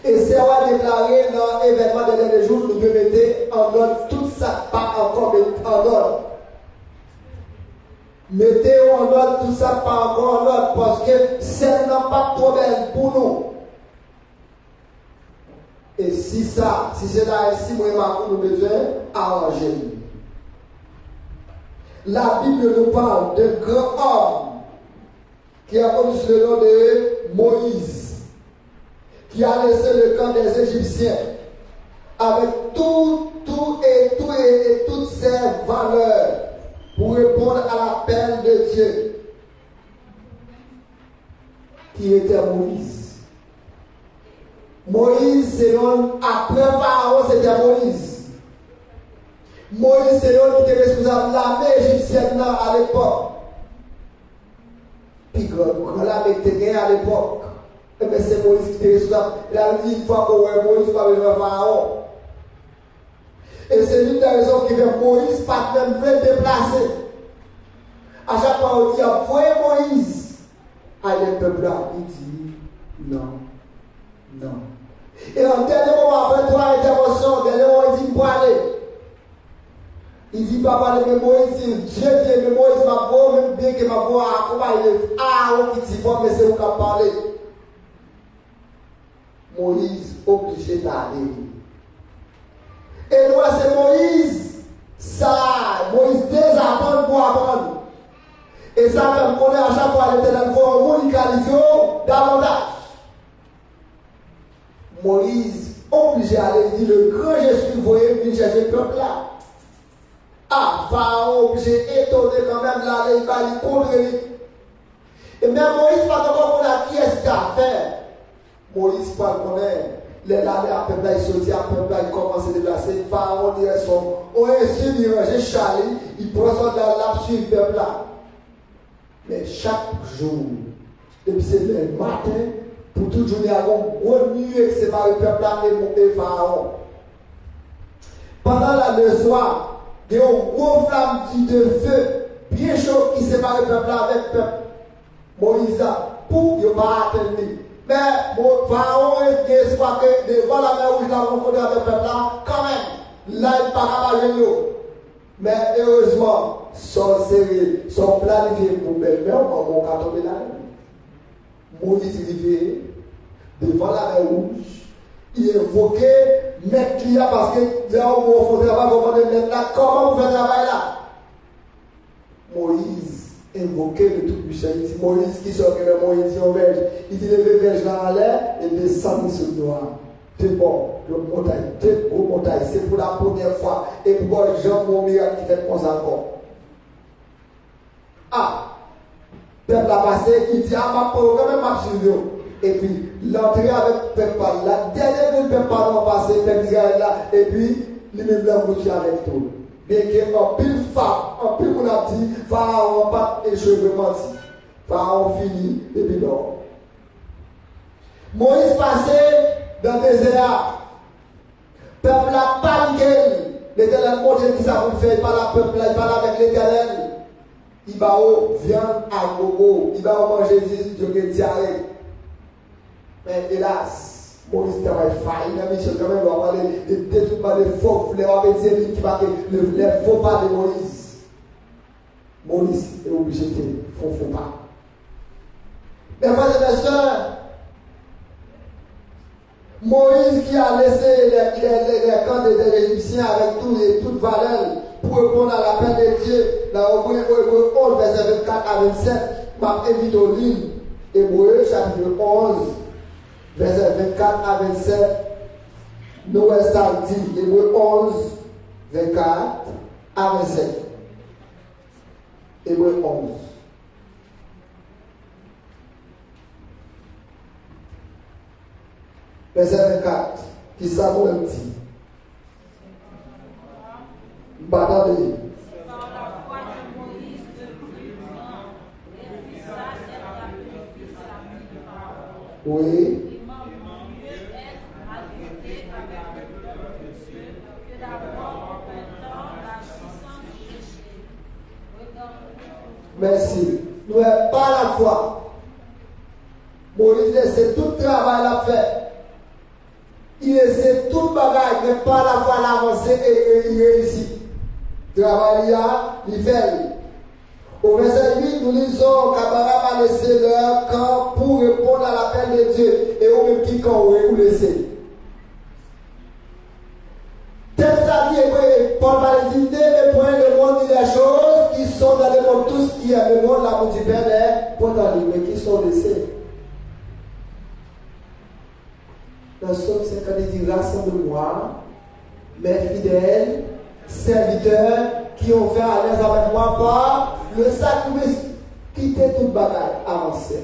Et c'est à déclarer dans l'événement des derniers jours, nous devons mettre en ordre tout ça, pas encore en ordre. Mettez en ordre tout ça, pas encore en ordre, parce que c'est n'a pas de problème pour nous. Et si c'est là, si moi et ma nous besoin, arranger. La Bible nous parle d'un grand homme qui a connu le nom de Moïse, qui a laissé le camp des Égyptiens avec toutes ses valeurs pour répondre à l'appel de Dieu, qui était Moïse. Moïse, c'est l'homme, après Pharaon, c'était Moïse. Moïse, c'est l'homme qui était responsable de l'armée égyptienne à l'époque. Puis quand l'armée était gagnée à l'époque, c'est Moïse qui était responsable. Il a dit une fois qu'on voit Moïse, pas venir Pharaon. Et c'est l'une des raisons qui fait Moïse pas même veut déplacer. À chaque fois, on dit envoyez Moïse. À les peuples là, il dit non. Et en dernier moment, après 3 interventions, dernier moment, il dit pour aller. Il dit pas parler, mais Moïse dit Dieu vient, mais Moïse m'a beau, même bien que m'a beau accompagner Aaron qui dit mais c'est où qu'on parler. Moïse obligé d'aller. Et nous, c'est Moïse, Moïse désapprend pour apprendre. Et ça fait qu'on est à chaque fois l'éternel pour un monde qui qualifie davantage. Moïse, obligé d'aller, il dit le grand Jésus, vous voyez, venir chercher le peuple là. Ah, Pharaon, obligé, étonné quand même, là, il va lui contre lui. Et même Moïse, pas encore qu'on a qui est-ce qu'il a fait. Moïse, pas qu'on est. Les là, les peuple là, il sortit, le peuple là, il commence à se déplacer. Pharaon, dirait son, on est sûr, il range Charlie, il prend son dans la suite le peuple là. Mais chaque jour, depuis c'est le matin, pour toute journée, il y a un gros nuée qui sépare le peuple là et Pharaon. Pendant le soir, il y a une grosse flamme de feu, bien chaud, qui sépare le peuple là avec le peuple. Moïse là, pour ne pas atteindre. Mais Pharaon est espoir que devant la mer rouge, il a rencontré avec le peuple là, quand même, là, il n'est pas capable de l'eau. Mais heureusement, son série, son planifié pour permettre mon cas tomber là. Moïse arrivé devant la mer rouge, il évoquait mettre là parce que là où on fait travail, on va mettre là, comment vous faites travail là? Moïse invoquait le Tout-Puissant. Il dit Moïse qui sort que Moïse dit au verge, il dit lever le verge là en l'air et descendre sur le noir. C'est bon, le montagne, c'est pour la première fois. Et pour Jean, mon miracle qui fait comme ça encore. Ah, peuple a passé, il dit ah, ma pauvre, quand même, ma suivi. Et puis, l'entrée avec peuple, la dernière ville peuple a passé, peuple Israël là, et puis, lui-même l'a bouché avec tout. Bien qu'en pile femme, en pile on a dit, Pharaon pas échoué menti. Pharaon fini, et puis non. Moïse passait dans le désert. Peuple a paniqué. L'éternel, mon Dieu, qui ça vous fait, il parle à peuple, il parle avec l'éternel. Il va au viande à gogo, il va manger Jésus, Dieu qui diarrhée. Mais hélas, Moïse travaille failli dans la mission quand même, il va parler de détournement de faux, les obédients qui va les faux pas de Moïse. Moïse est obligé de faire faux pas. Mais frères et sœurs, Moïse qui a laissé les camps des Égyptiens avec toute valeur pour répondre à l'appel de Dieu, dans Hébreu 11, verset 24 à 27, m'a invité au livre Hébreu chapitre 11, verset 24 à 27. Noël ça dit, Hébreu 11, 24 à 27. Hébreu 11. Verset 24, qui Samuel dit. Attendez. Par la foi de Moïse devenu grand, et fils est appelé fils à Oui. Il m'a mieux être ajouté avec le peuple de Dieu que d'avoir en un temps la puissance du péché. Merci. Nous par la foi. Moïse laissait tout le travail à faire. Il laissait tout le bagage, mais par la foi l'avancer et il réussit. Travail il fait. Au verset 8, nous lisons qu'Abraham a laissé leur camp pour répondre à l'appel de Dieu. Et au même petit camp, où laissé. Tel ça dit, Paul va les idées, mais pour le monde, il y a des choses qui sont dans le monde, tout ce qui est le monde, l'amour du Père, mais qui sont laissés. Dans Somme 50, il dit, rassemble-moi, mes fidèles, serviteurs, qui ont fait à l'aise avec moi par le sacrifice, quitter toute bagaille, avancer.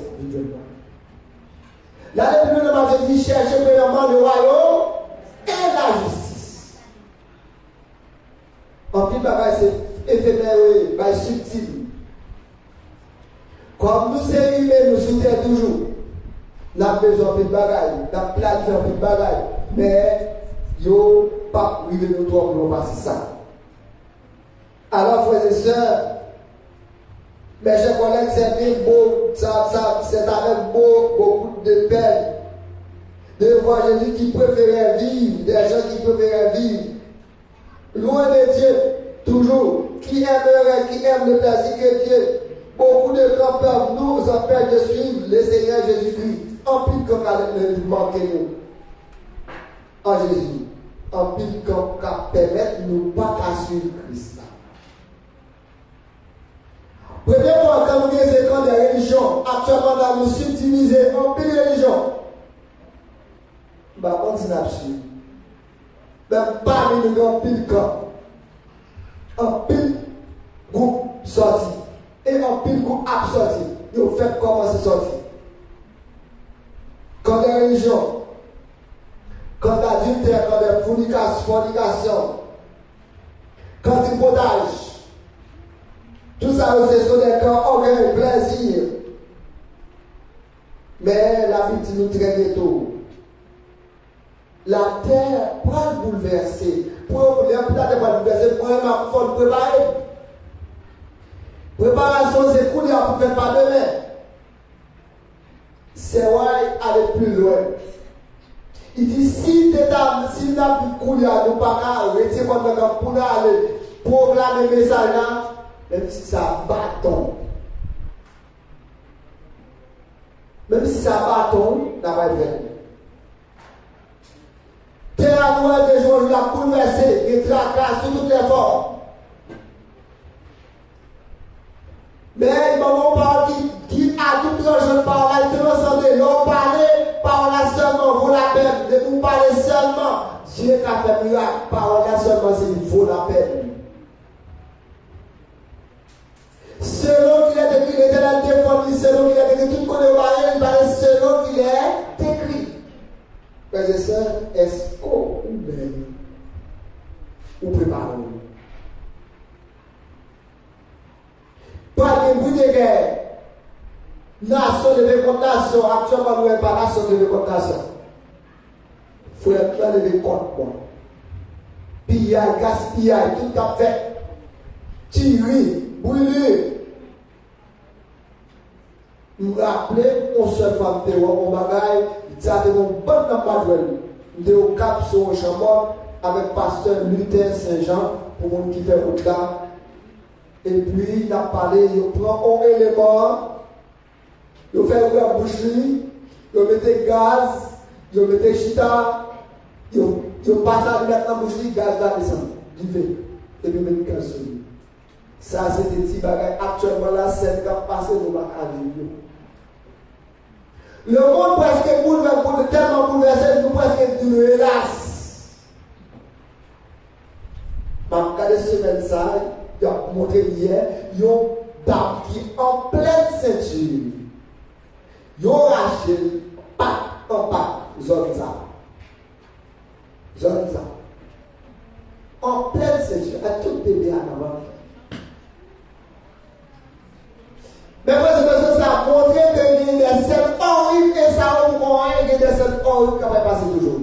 Là, le plus de dit, cherchez premièrement le royaume et la justice. En plus, bagaille, c'est éphémère, c'est subtil. Comme nous sommes humains, nous soutenons toujours. Nous avons besoin de bagaille, nous avons planifié un peu de bagaille. Mais, yo, pas arrivé nous trois pour passer ça. Alors, frères et sœurs, mes chers collègues, c'est bien beau, c'est avec beaucoup de peine de voir Jésus qui préférait vivre, des gens qui préféraient vivre loin de Dieu, toujours, qui aiment le plaisir que Dieu. Beaucoup de gens peuvent nous empêcher de suivre le Seigneur Jésus-Christ. En pile comme nous manquer nous en Jésus. En pile comme permettre nous pas qu'à suivre Christ. Première fois, quand nous avons des religions, actuellement, nous subdivisés en pile de religions. On dit absolument. Même parmi nous, en pile camp, en pile groupe sorti, et en pile groupe absorti. Ils fait comment c'est sorti. Quand des religions, quand d'adultère, quand des fornications, quand du potage, tout ça, ce sont des camps orgueil, plaisir. Mais la vie dit nous très bientôt. La terre pourra bouleverser. Pour la terre pourra bouleverser, pour il faut préparer. Préparation, c'est cool, pour faire pas demain. C'est vrai, aller plus loin. Il dit, si tu n'as plus cool, nous pas retirer comme pour aller proclamer le message là. Même si ça bâton, même si ça bâton, ça va être vrai. Terre à nous des jours, il a bouleversé, il tracas sur toutes les formes. Mais il m'a parlé qui a tout le jeune parole, il te ressemble, l'on parlait, parole seulement vaut la peine. De nous parler seulement, Dieu qui a fait miracle, parole seulement, c'est il vaut la peine. Selon qu'il est écrit, l'Éternel défend, selon qu'il est écrit, tout le monde est marié, selon qu'il est écrit. Frères et sœurs, est-ce qu'on même ou préparons? Pas de bruit de guerre. Nation de contre nation, actuellement nous n'avons pas nation de contre nation. Il faut être levé contre moi. pillage, gaspillage, tout qu'a fait, tirer, brûler. Nous rappelons, on se fait mon bagaille, ça a été une bonne campagne. Nous sommes au Cap sur Chambon avec pasteur Luther Saint-Jean pour mon qui fait route là. Et puis, il a parlé, il prend un élément, il fait ouvrir la boucherie, il met gaz, il met chita, il passe à mettre dans la boucherie, gaz va descendre, il fait, et puis il met le gaz sur lui. Ça, c'est des petits bagages. Actuellement, là, c'est le cas passé de ma vie. Le monde presque bouleversé, tellement bouleversé, nous presque du hélas. Je vais regarder ce semaine ça, il a montré hier, il y a un dame qui est en pleine ceinture. Il a raché, pack en pack, zone ça. Zone ça. En pleine ceinture, à tout bébé en avant. Mais parce que ça a montré qu'il y a des scènes horribles et ça a montré qu'il y a des scènes horribles qui vont passer toujours.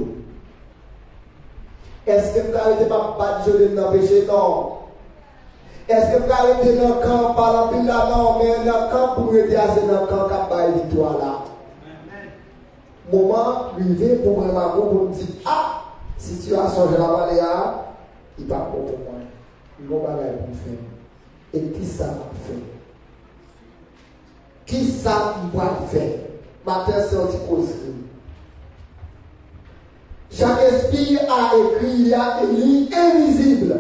Est-ce que vous n'arrêtez pas de battre dans le péché? Non. Est-ce que vous arrêtez dans le camp par la là? Non, mais dans le camp pour aider à dans le camp qui a une victoire là. Moment arrivé pour moi pour me dire ah, situation je la parler à, il va pas pour moi. Il va pas pour faire. Et qui ça va faire? Qui ça va faire? Matin c'est un petit causerie. Chaque esprit a écrit, il y a une ligne invisible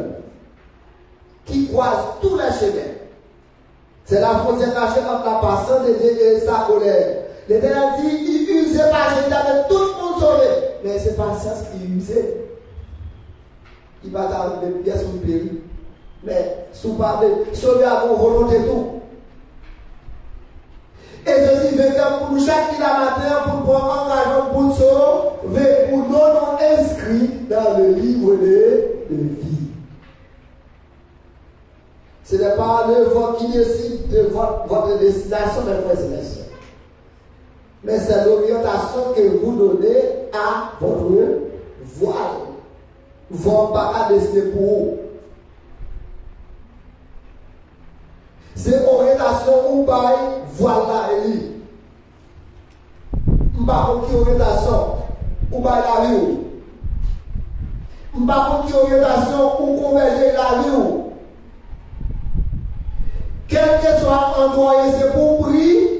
qui croise tous les chemins. C'est la frontière cachée entre la patience de Dieu et sa colère. L'Éternel dit, il usait pas, il avait tout le monde sauvé. Mais c'est patience qui usait. Il va t'arriver des pièces ou périr. Mais sous parler, sauver à vos volonté tout. Et ceci veut dire pour nous chaque matin, pour prendre engagement pour nous sauver, pour nous inscrits dans le livre de vie. Ce n'est pas le vote qui décide de votre destination, mes frères et messieurs. Mais c'est l'orientation que vous donnez à votre voile. Votre pas à destiner pour vous. C'est orientation ou bail, voilà, Eli. M'pas qui orientation ou bail la vie. M'pas qui orientation ou converger la vie. Quel que soit l'endroit, c'est pour prier.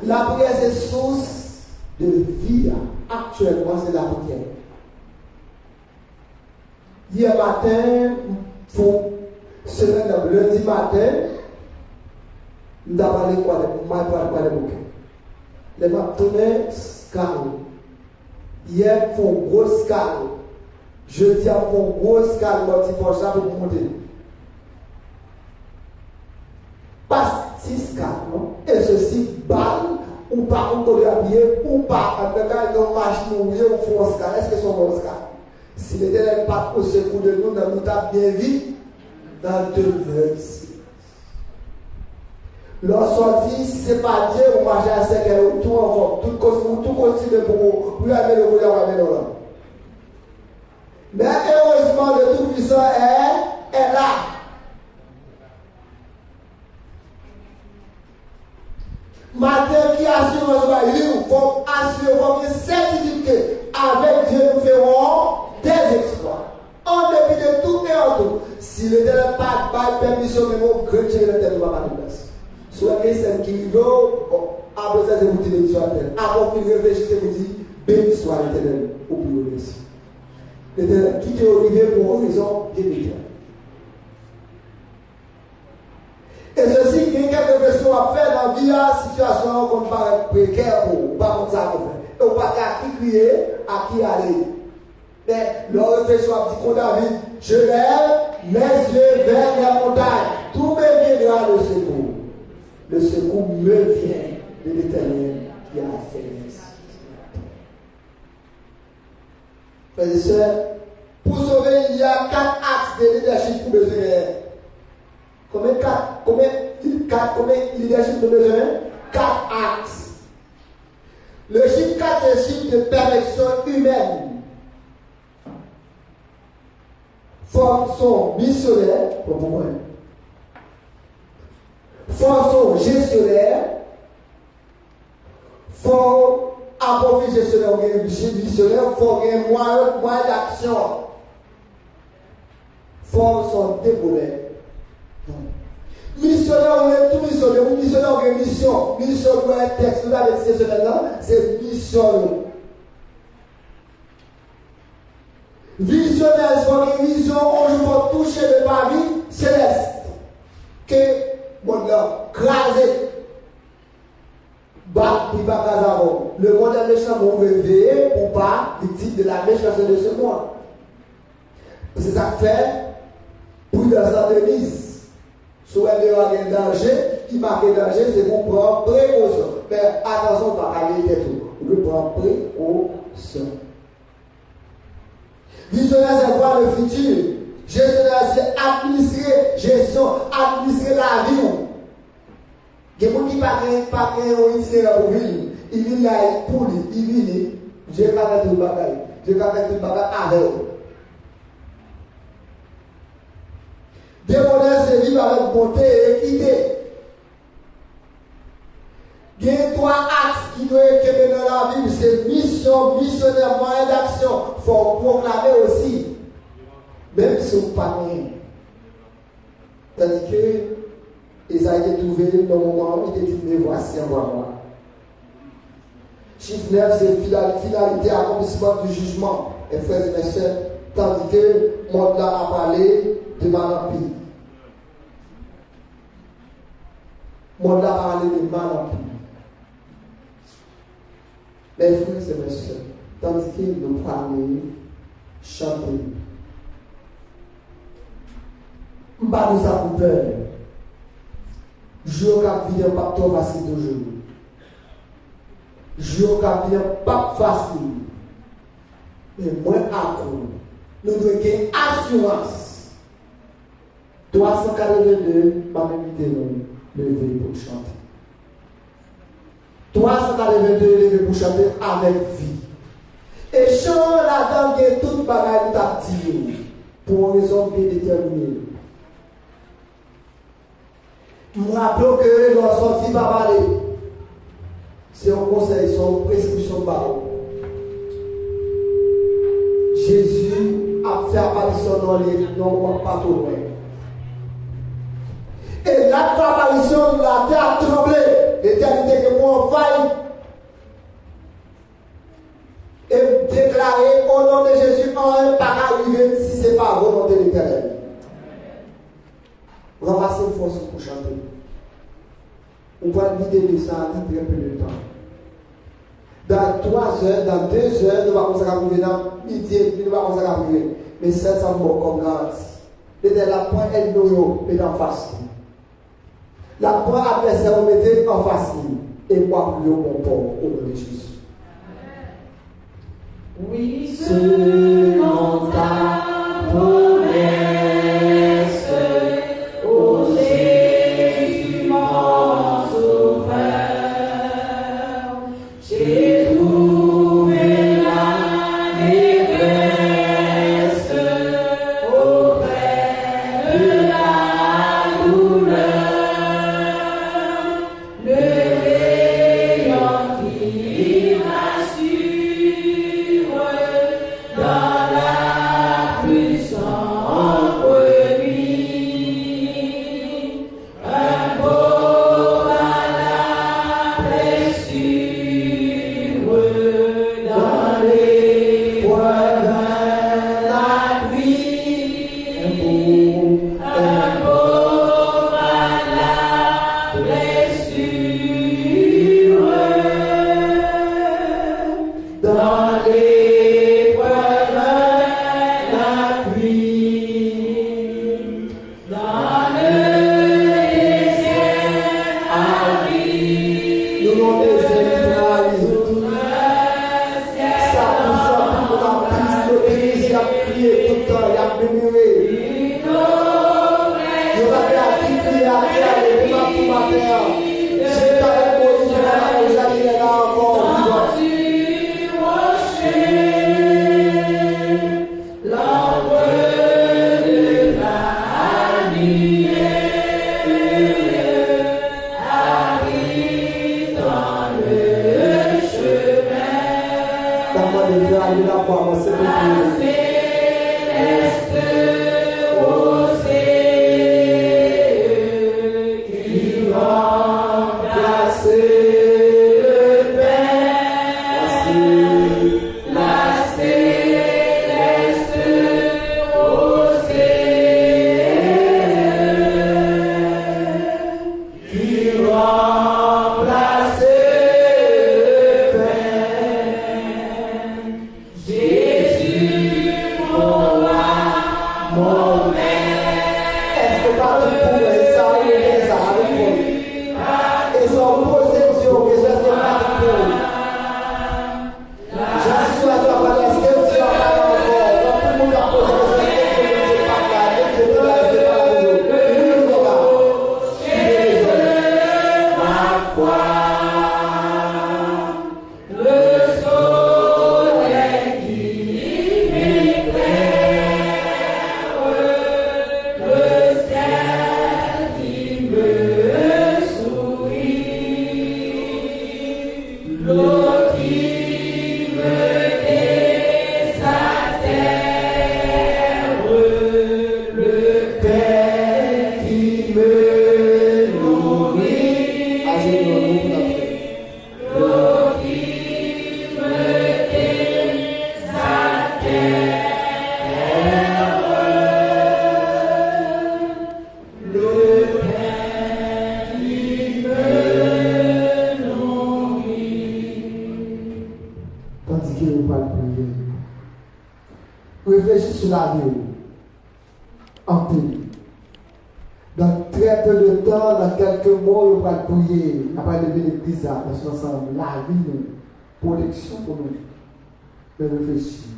La prière, c'est source de vie. Actuellement, c'est la prière. Hier matin, lundi matin, nous avons parlé quoi de bouquet. Les matins, scale. Hier, font gros scale. Jeudi, font gros scale pour monter. Pas 6 scales, non? Et ceci, balle, ou pas contre le pied, ou pas, en tout cas, une machine ou un faux scale. Est-ce que c'est un bon scale? Si l'Éternel pas au secours de nous, nous tape bien vite dans 2 versets. Lorsqu'on dit, c'est pas Dieu, on marche à 5 heures, tout en forme, tout continue pour lui amener le royaume, amener le royaume. Mais heureusement, le Tout-Puissant est là. Matin qui assure, il faut assurer votre certitude avec Dieu nous ferons des exploits. En dépit de tout et en tout. Si le Éternel n'a pas de permission, mais mon chrétien, le Éternel ne va pas de place. Soyez celles qui vivent, après ça, c'est vous qui béni soit l'Éternel. Après vous réfléchissez, vous dites, béni soit l'Éternel, au plus haut merci. L'Éternel qui est arrivé pour une raison bien éclairée. Et ceci, il y a quelques questions à faire dans la vie, la situation qu'on paraît précaire pour pas comme ça qu'on fait. Et on ne pas à qui crier, à qui aller. Mais leur réflexion a dit qu'on David, je lève mes yeux vers la montagne. Tout me viendra le secours. Le secours me vient de l'Éternel qui a fait les frères et sœurs, pour sauver, il y a 4 axes de leadership pour besoin. Combien leadership de besoin? 4 axes. Le chiffre 4 est le chiffre de perfection humaine. faut son missionnaire, pour moi. Faut son gestionnaire, faut apporter gestionnaire, missionnaire, faut un moyen d'action. Faut son découvert. Missionnaire, on est tout missionnaire. Ou missionnaire, on a une mission. Mission, on a un texte. Vous avez dit cela, c'est mission. Visionnaire, c'est une vision où je vais toucher le Paris céleste. Que mon là, crasé. Bah, puis pas casavo. Le monde est méchant, vous réveiller ou pas, victime de la méchanceté de ce monde. C'est ça que fait, pour dans sa devise. Soit il y a un danger, il marque un danger, c'est pour prendre précaution. Mais attention, pas aller et tout. Vous pouvez prendre précaution. Visionnaire, c'est voir le futur. Gestionnaire, c'est administrer, gestion, administrer la vie. Il y a des gens qui ne sont pas un itinéraire pour vivre. Ils vivent là pour lui, ils vivent. Je vais faire tout le bagage. Je vais faire tout le bagage avec eux. Démonner, c'est vivre avec bonté et équité. Il y a trois axes qui doivent être dans la vie. C'est mission, missionnaire, moyen d'action. Il faut proclamer aussi. Même si vous ne pas rien. Tandis que Isaïe est trouvé dans le moment où il était dit, mais voici envoie-moi. Chiffre 9, c'est finalité, accomplissement du jugement. Et frères et sœurs, tandis que le monde là a parlé de Manampi. Le monde là a parlé de Manampi. Mes frères et mes sœurs, tandis que nous parlons, chanter. Je ne pas nous avons peur. Je ne vais pas trop facile toujours. Je ne vais pas facile. Mais moi, à coup, nous devons gagner assurance. 342, ma même idée, lever pour chanter. 342, lever pour chanter avec vie. Et chant là-dedans, il y a toute bagaille d'activité pour une raison bien déterminée. Je me rappelle que nous sommes sortis par parler. C'est un conseil, c'est une prescription par Jésus a fait apparition dans les noms pas trop loin. Et la apparition, la terre a tremblé. L'éternité que moi en faille. Et déclarer au nom de Jésus, on n'est pas arrivé si ce n'est pas volonté de l'Éternel. Ramassez une force pour chanter. On va vider de ça en très peu de temps. Dans 3 heures, dans 2 heures, nous allons commencer à arriver dans midi et demi, nous allons commencer à arriver. Mais 700 mots comme garantie. Et la pointe est noyau, mais en face. La pointe adversaire, on mettait en face. Et moi, plus haut, mon port, au nom de Jésus. Oui, selon ta promesse, ô Jésus, mon sauveur, j'ai trouvé la détresse auprès de la douleur, le rayon qui m'assure dans la puissance nuit, un beau à la blessure, dans les points de la pluie, un beau à la blessure, dans les points de la pluie, dans le désert aride, Nous nous désirons. sous le ciel Ça nous sommes dans la piste de l'église, il a prié tout le temps, il a murmuré. Nous avons la Bible, il a prié, il a tout matin. C'est avec Moïse, il a là encore. l'ombre de faire aller la croix, moi c'est réfléchis sur la vie en paix. Dans très peu de temps, dans quelques mois, on va prier. Après lever l'église, parce que ensemble, la vie, nous, protection pour nous. Mais réfléchir.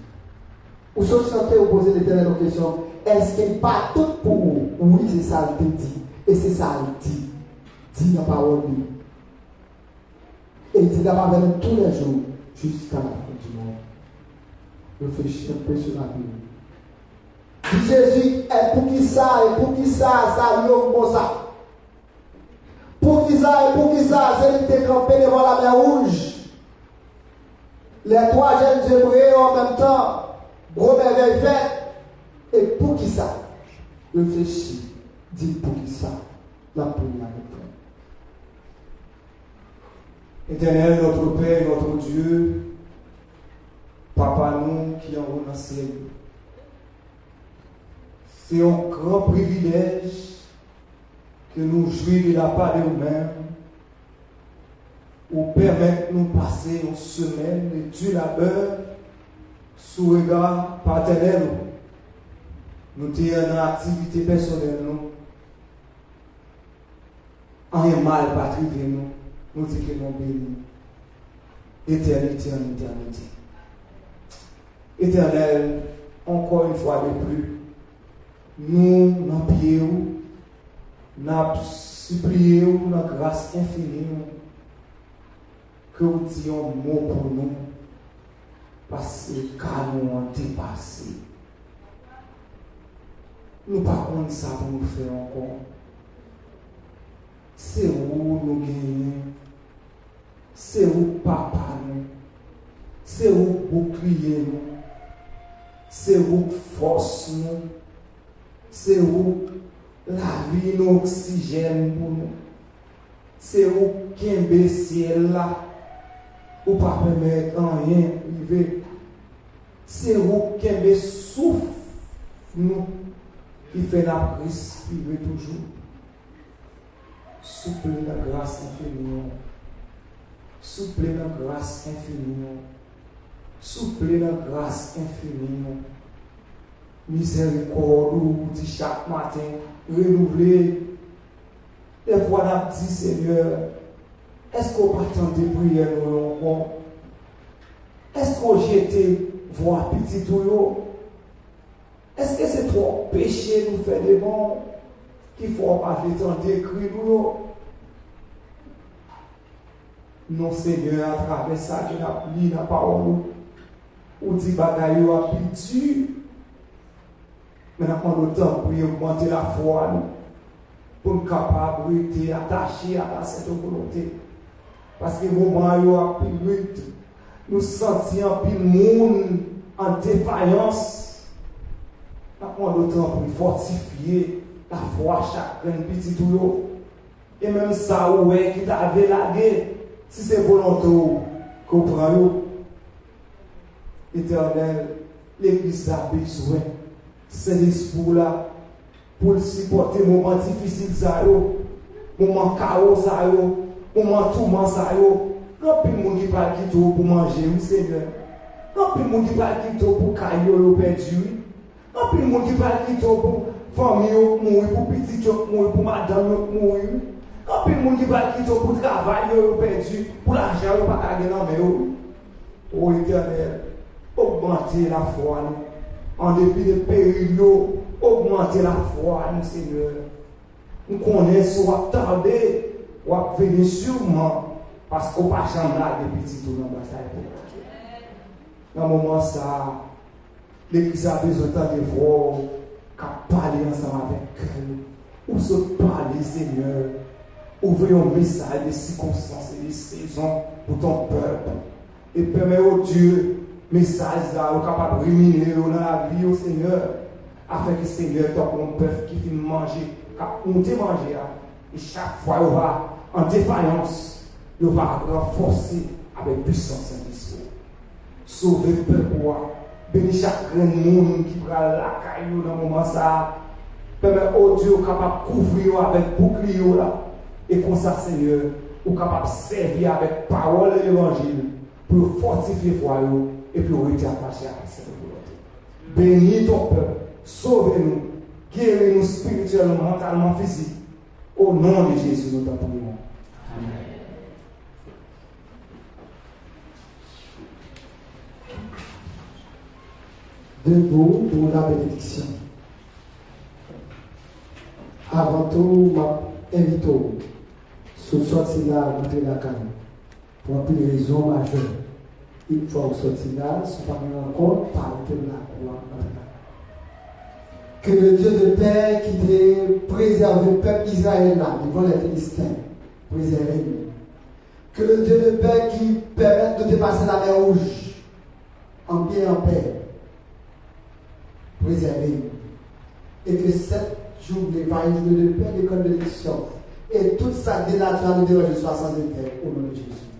Ou se chanter ou poser l'éternel aux questions. Est-ce qu'il n'est pas tout pour vous? Oui, c'est ça qu'il dit. Et c'est ça qu'il dit. Dit dans la parole. Et il dit d'avoir avec nous tous les jours jusqu'à la fin du monde. Réfléchis un peu sur la vie. Si Jésus est pour qui ça, et pour qui ça lui comme ça. Pour qui ça, et pour qui ça, c'est qu'il était campé devant la mer rouge. Les trois jeunes Hébreux en même temps, gros merveille fait. Et pour qui ça? Réfléchis, dis pour qui ça, la prière avec toi. Éternel, notre Père, notre Dieu, Papa, nous qui en haut dans le ciel, c'est un grand privilège que nous jouions de la part de nous-mêmes pour permettre de nous passer une semaine de Dieu labeur sous regard paternel. Nous sommes dans l'activité personnelle, nous. En mal pas trivé nous. Nous disons que nous bénis. Éternité en éternité. Éternel, encore une fois de plus, nous, dans pied, nous supplié dans grâce infinie que vous disions un mot pour nous, parce que car nous avons dépassé. Nous par contre ça pour nous faire encore. C'est où nous gagnons. C'est où papa nous. C'est où bouclier nous. C'est où force nous. C'est où la vie nous oxygène pour nous. C'est où qu'un ciel là. Ou pas permettre rien arriver. C'est où qu'un souffle nous qui fait la respirer toujours. Souple la grâce infinie. Souple la grâce infinie. Souple la grâce infinie. Miséricorde ou dit chaque matin, renouveler. Des fois, on a dit, Seigneur, est-ce qu'on va attendre de prier nous encore? Est-ce qu'on jette voir petit tout? Est-ce que c'est trop péché nous faire des bons qu'il faut pas attendre d'écrire nous? Non, Seigneur, à travers ça, je n'ai pas la parole ou dit bagaille ou habitude. Maintenant, on a le temps pour augmenter la foi pour nous capables d'être attachés à cette volonté. Parce que le moment où on a pu nous sentions un peu de monde en défaillance. Nous avons le temps pour fortifier la foi chacun petit tout. Et même ça, ouais, qui t'avait lagué, si c'est volontaire, qu'on prend. Éternel, l'Église a besoin. C'est l'esprit là pour supporter moments difficiles, moments chaos, moments tourments. Il y a plus de monde qui parle qui pour manger, oui Seigneur. Il y a plus de monde qui parle qui pour caillou perdu. Il y a plus de monde qui parle qui pour famille mourir, pour petit mourir, pour madame mourir. Il y a plus de monde qui parle qui pour travail perdu, pour l'argent pas gagner dans mais oh Éternel, augmentez la foi en dépit des périls, augmentez la foi nous Seigneur. Nous connaissons ou attendez ou venir sûrement parce qu'on pas jamais là des petits tours dans la bataille. Dans le moment ça, l'Église a besoin de voir qu'à parler ensemble avec elle, ou se parler Seigneur, ouvrir un message des circonstances et des saisons pour ton peuple et permettre au Dieu message là, capable de ruminer dans la vie au Seigneur, afin que le Seigneur soit un peuple qui finit manger, qui monte manger, et chaque fois il va en défaillance, il va renforcer avec puissance et discours. Sauver le peuple, bénir chaque monde qui prend la caillou dans le moment ça, permettre au Dieu capable de couvrir avec bouclier là, et comme ça Seigneur, ou capable de servir avec parole et l'évangile pour fortifier foi et pour rester attaché à cette volonté. Bénis ton peuple, sauvez-nous, guéris-nous spirituellement, mentalement, physique. Au nom de Jésus, nous t'en prions. Amen. Debout pour la bénédiction. Avant tout, je m'invite à sortir là, rentrer la canne. Pour une raison majeure. Une fois au sortir là, ce n'est pas encore parler de la croix. Que le Dieu de paix qui a préservé le peuple d'Israël là, devant les Philistins, préservez-nous. Que le Dieu de paix qui permette de dépasser la mer Rouge, en bien en paix, préservez-nous. Et que cette journée va une journée de paix, de bénédiction, et toute sa dénature de dérange soit sans effet, au nom de Jésus.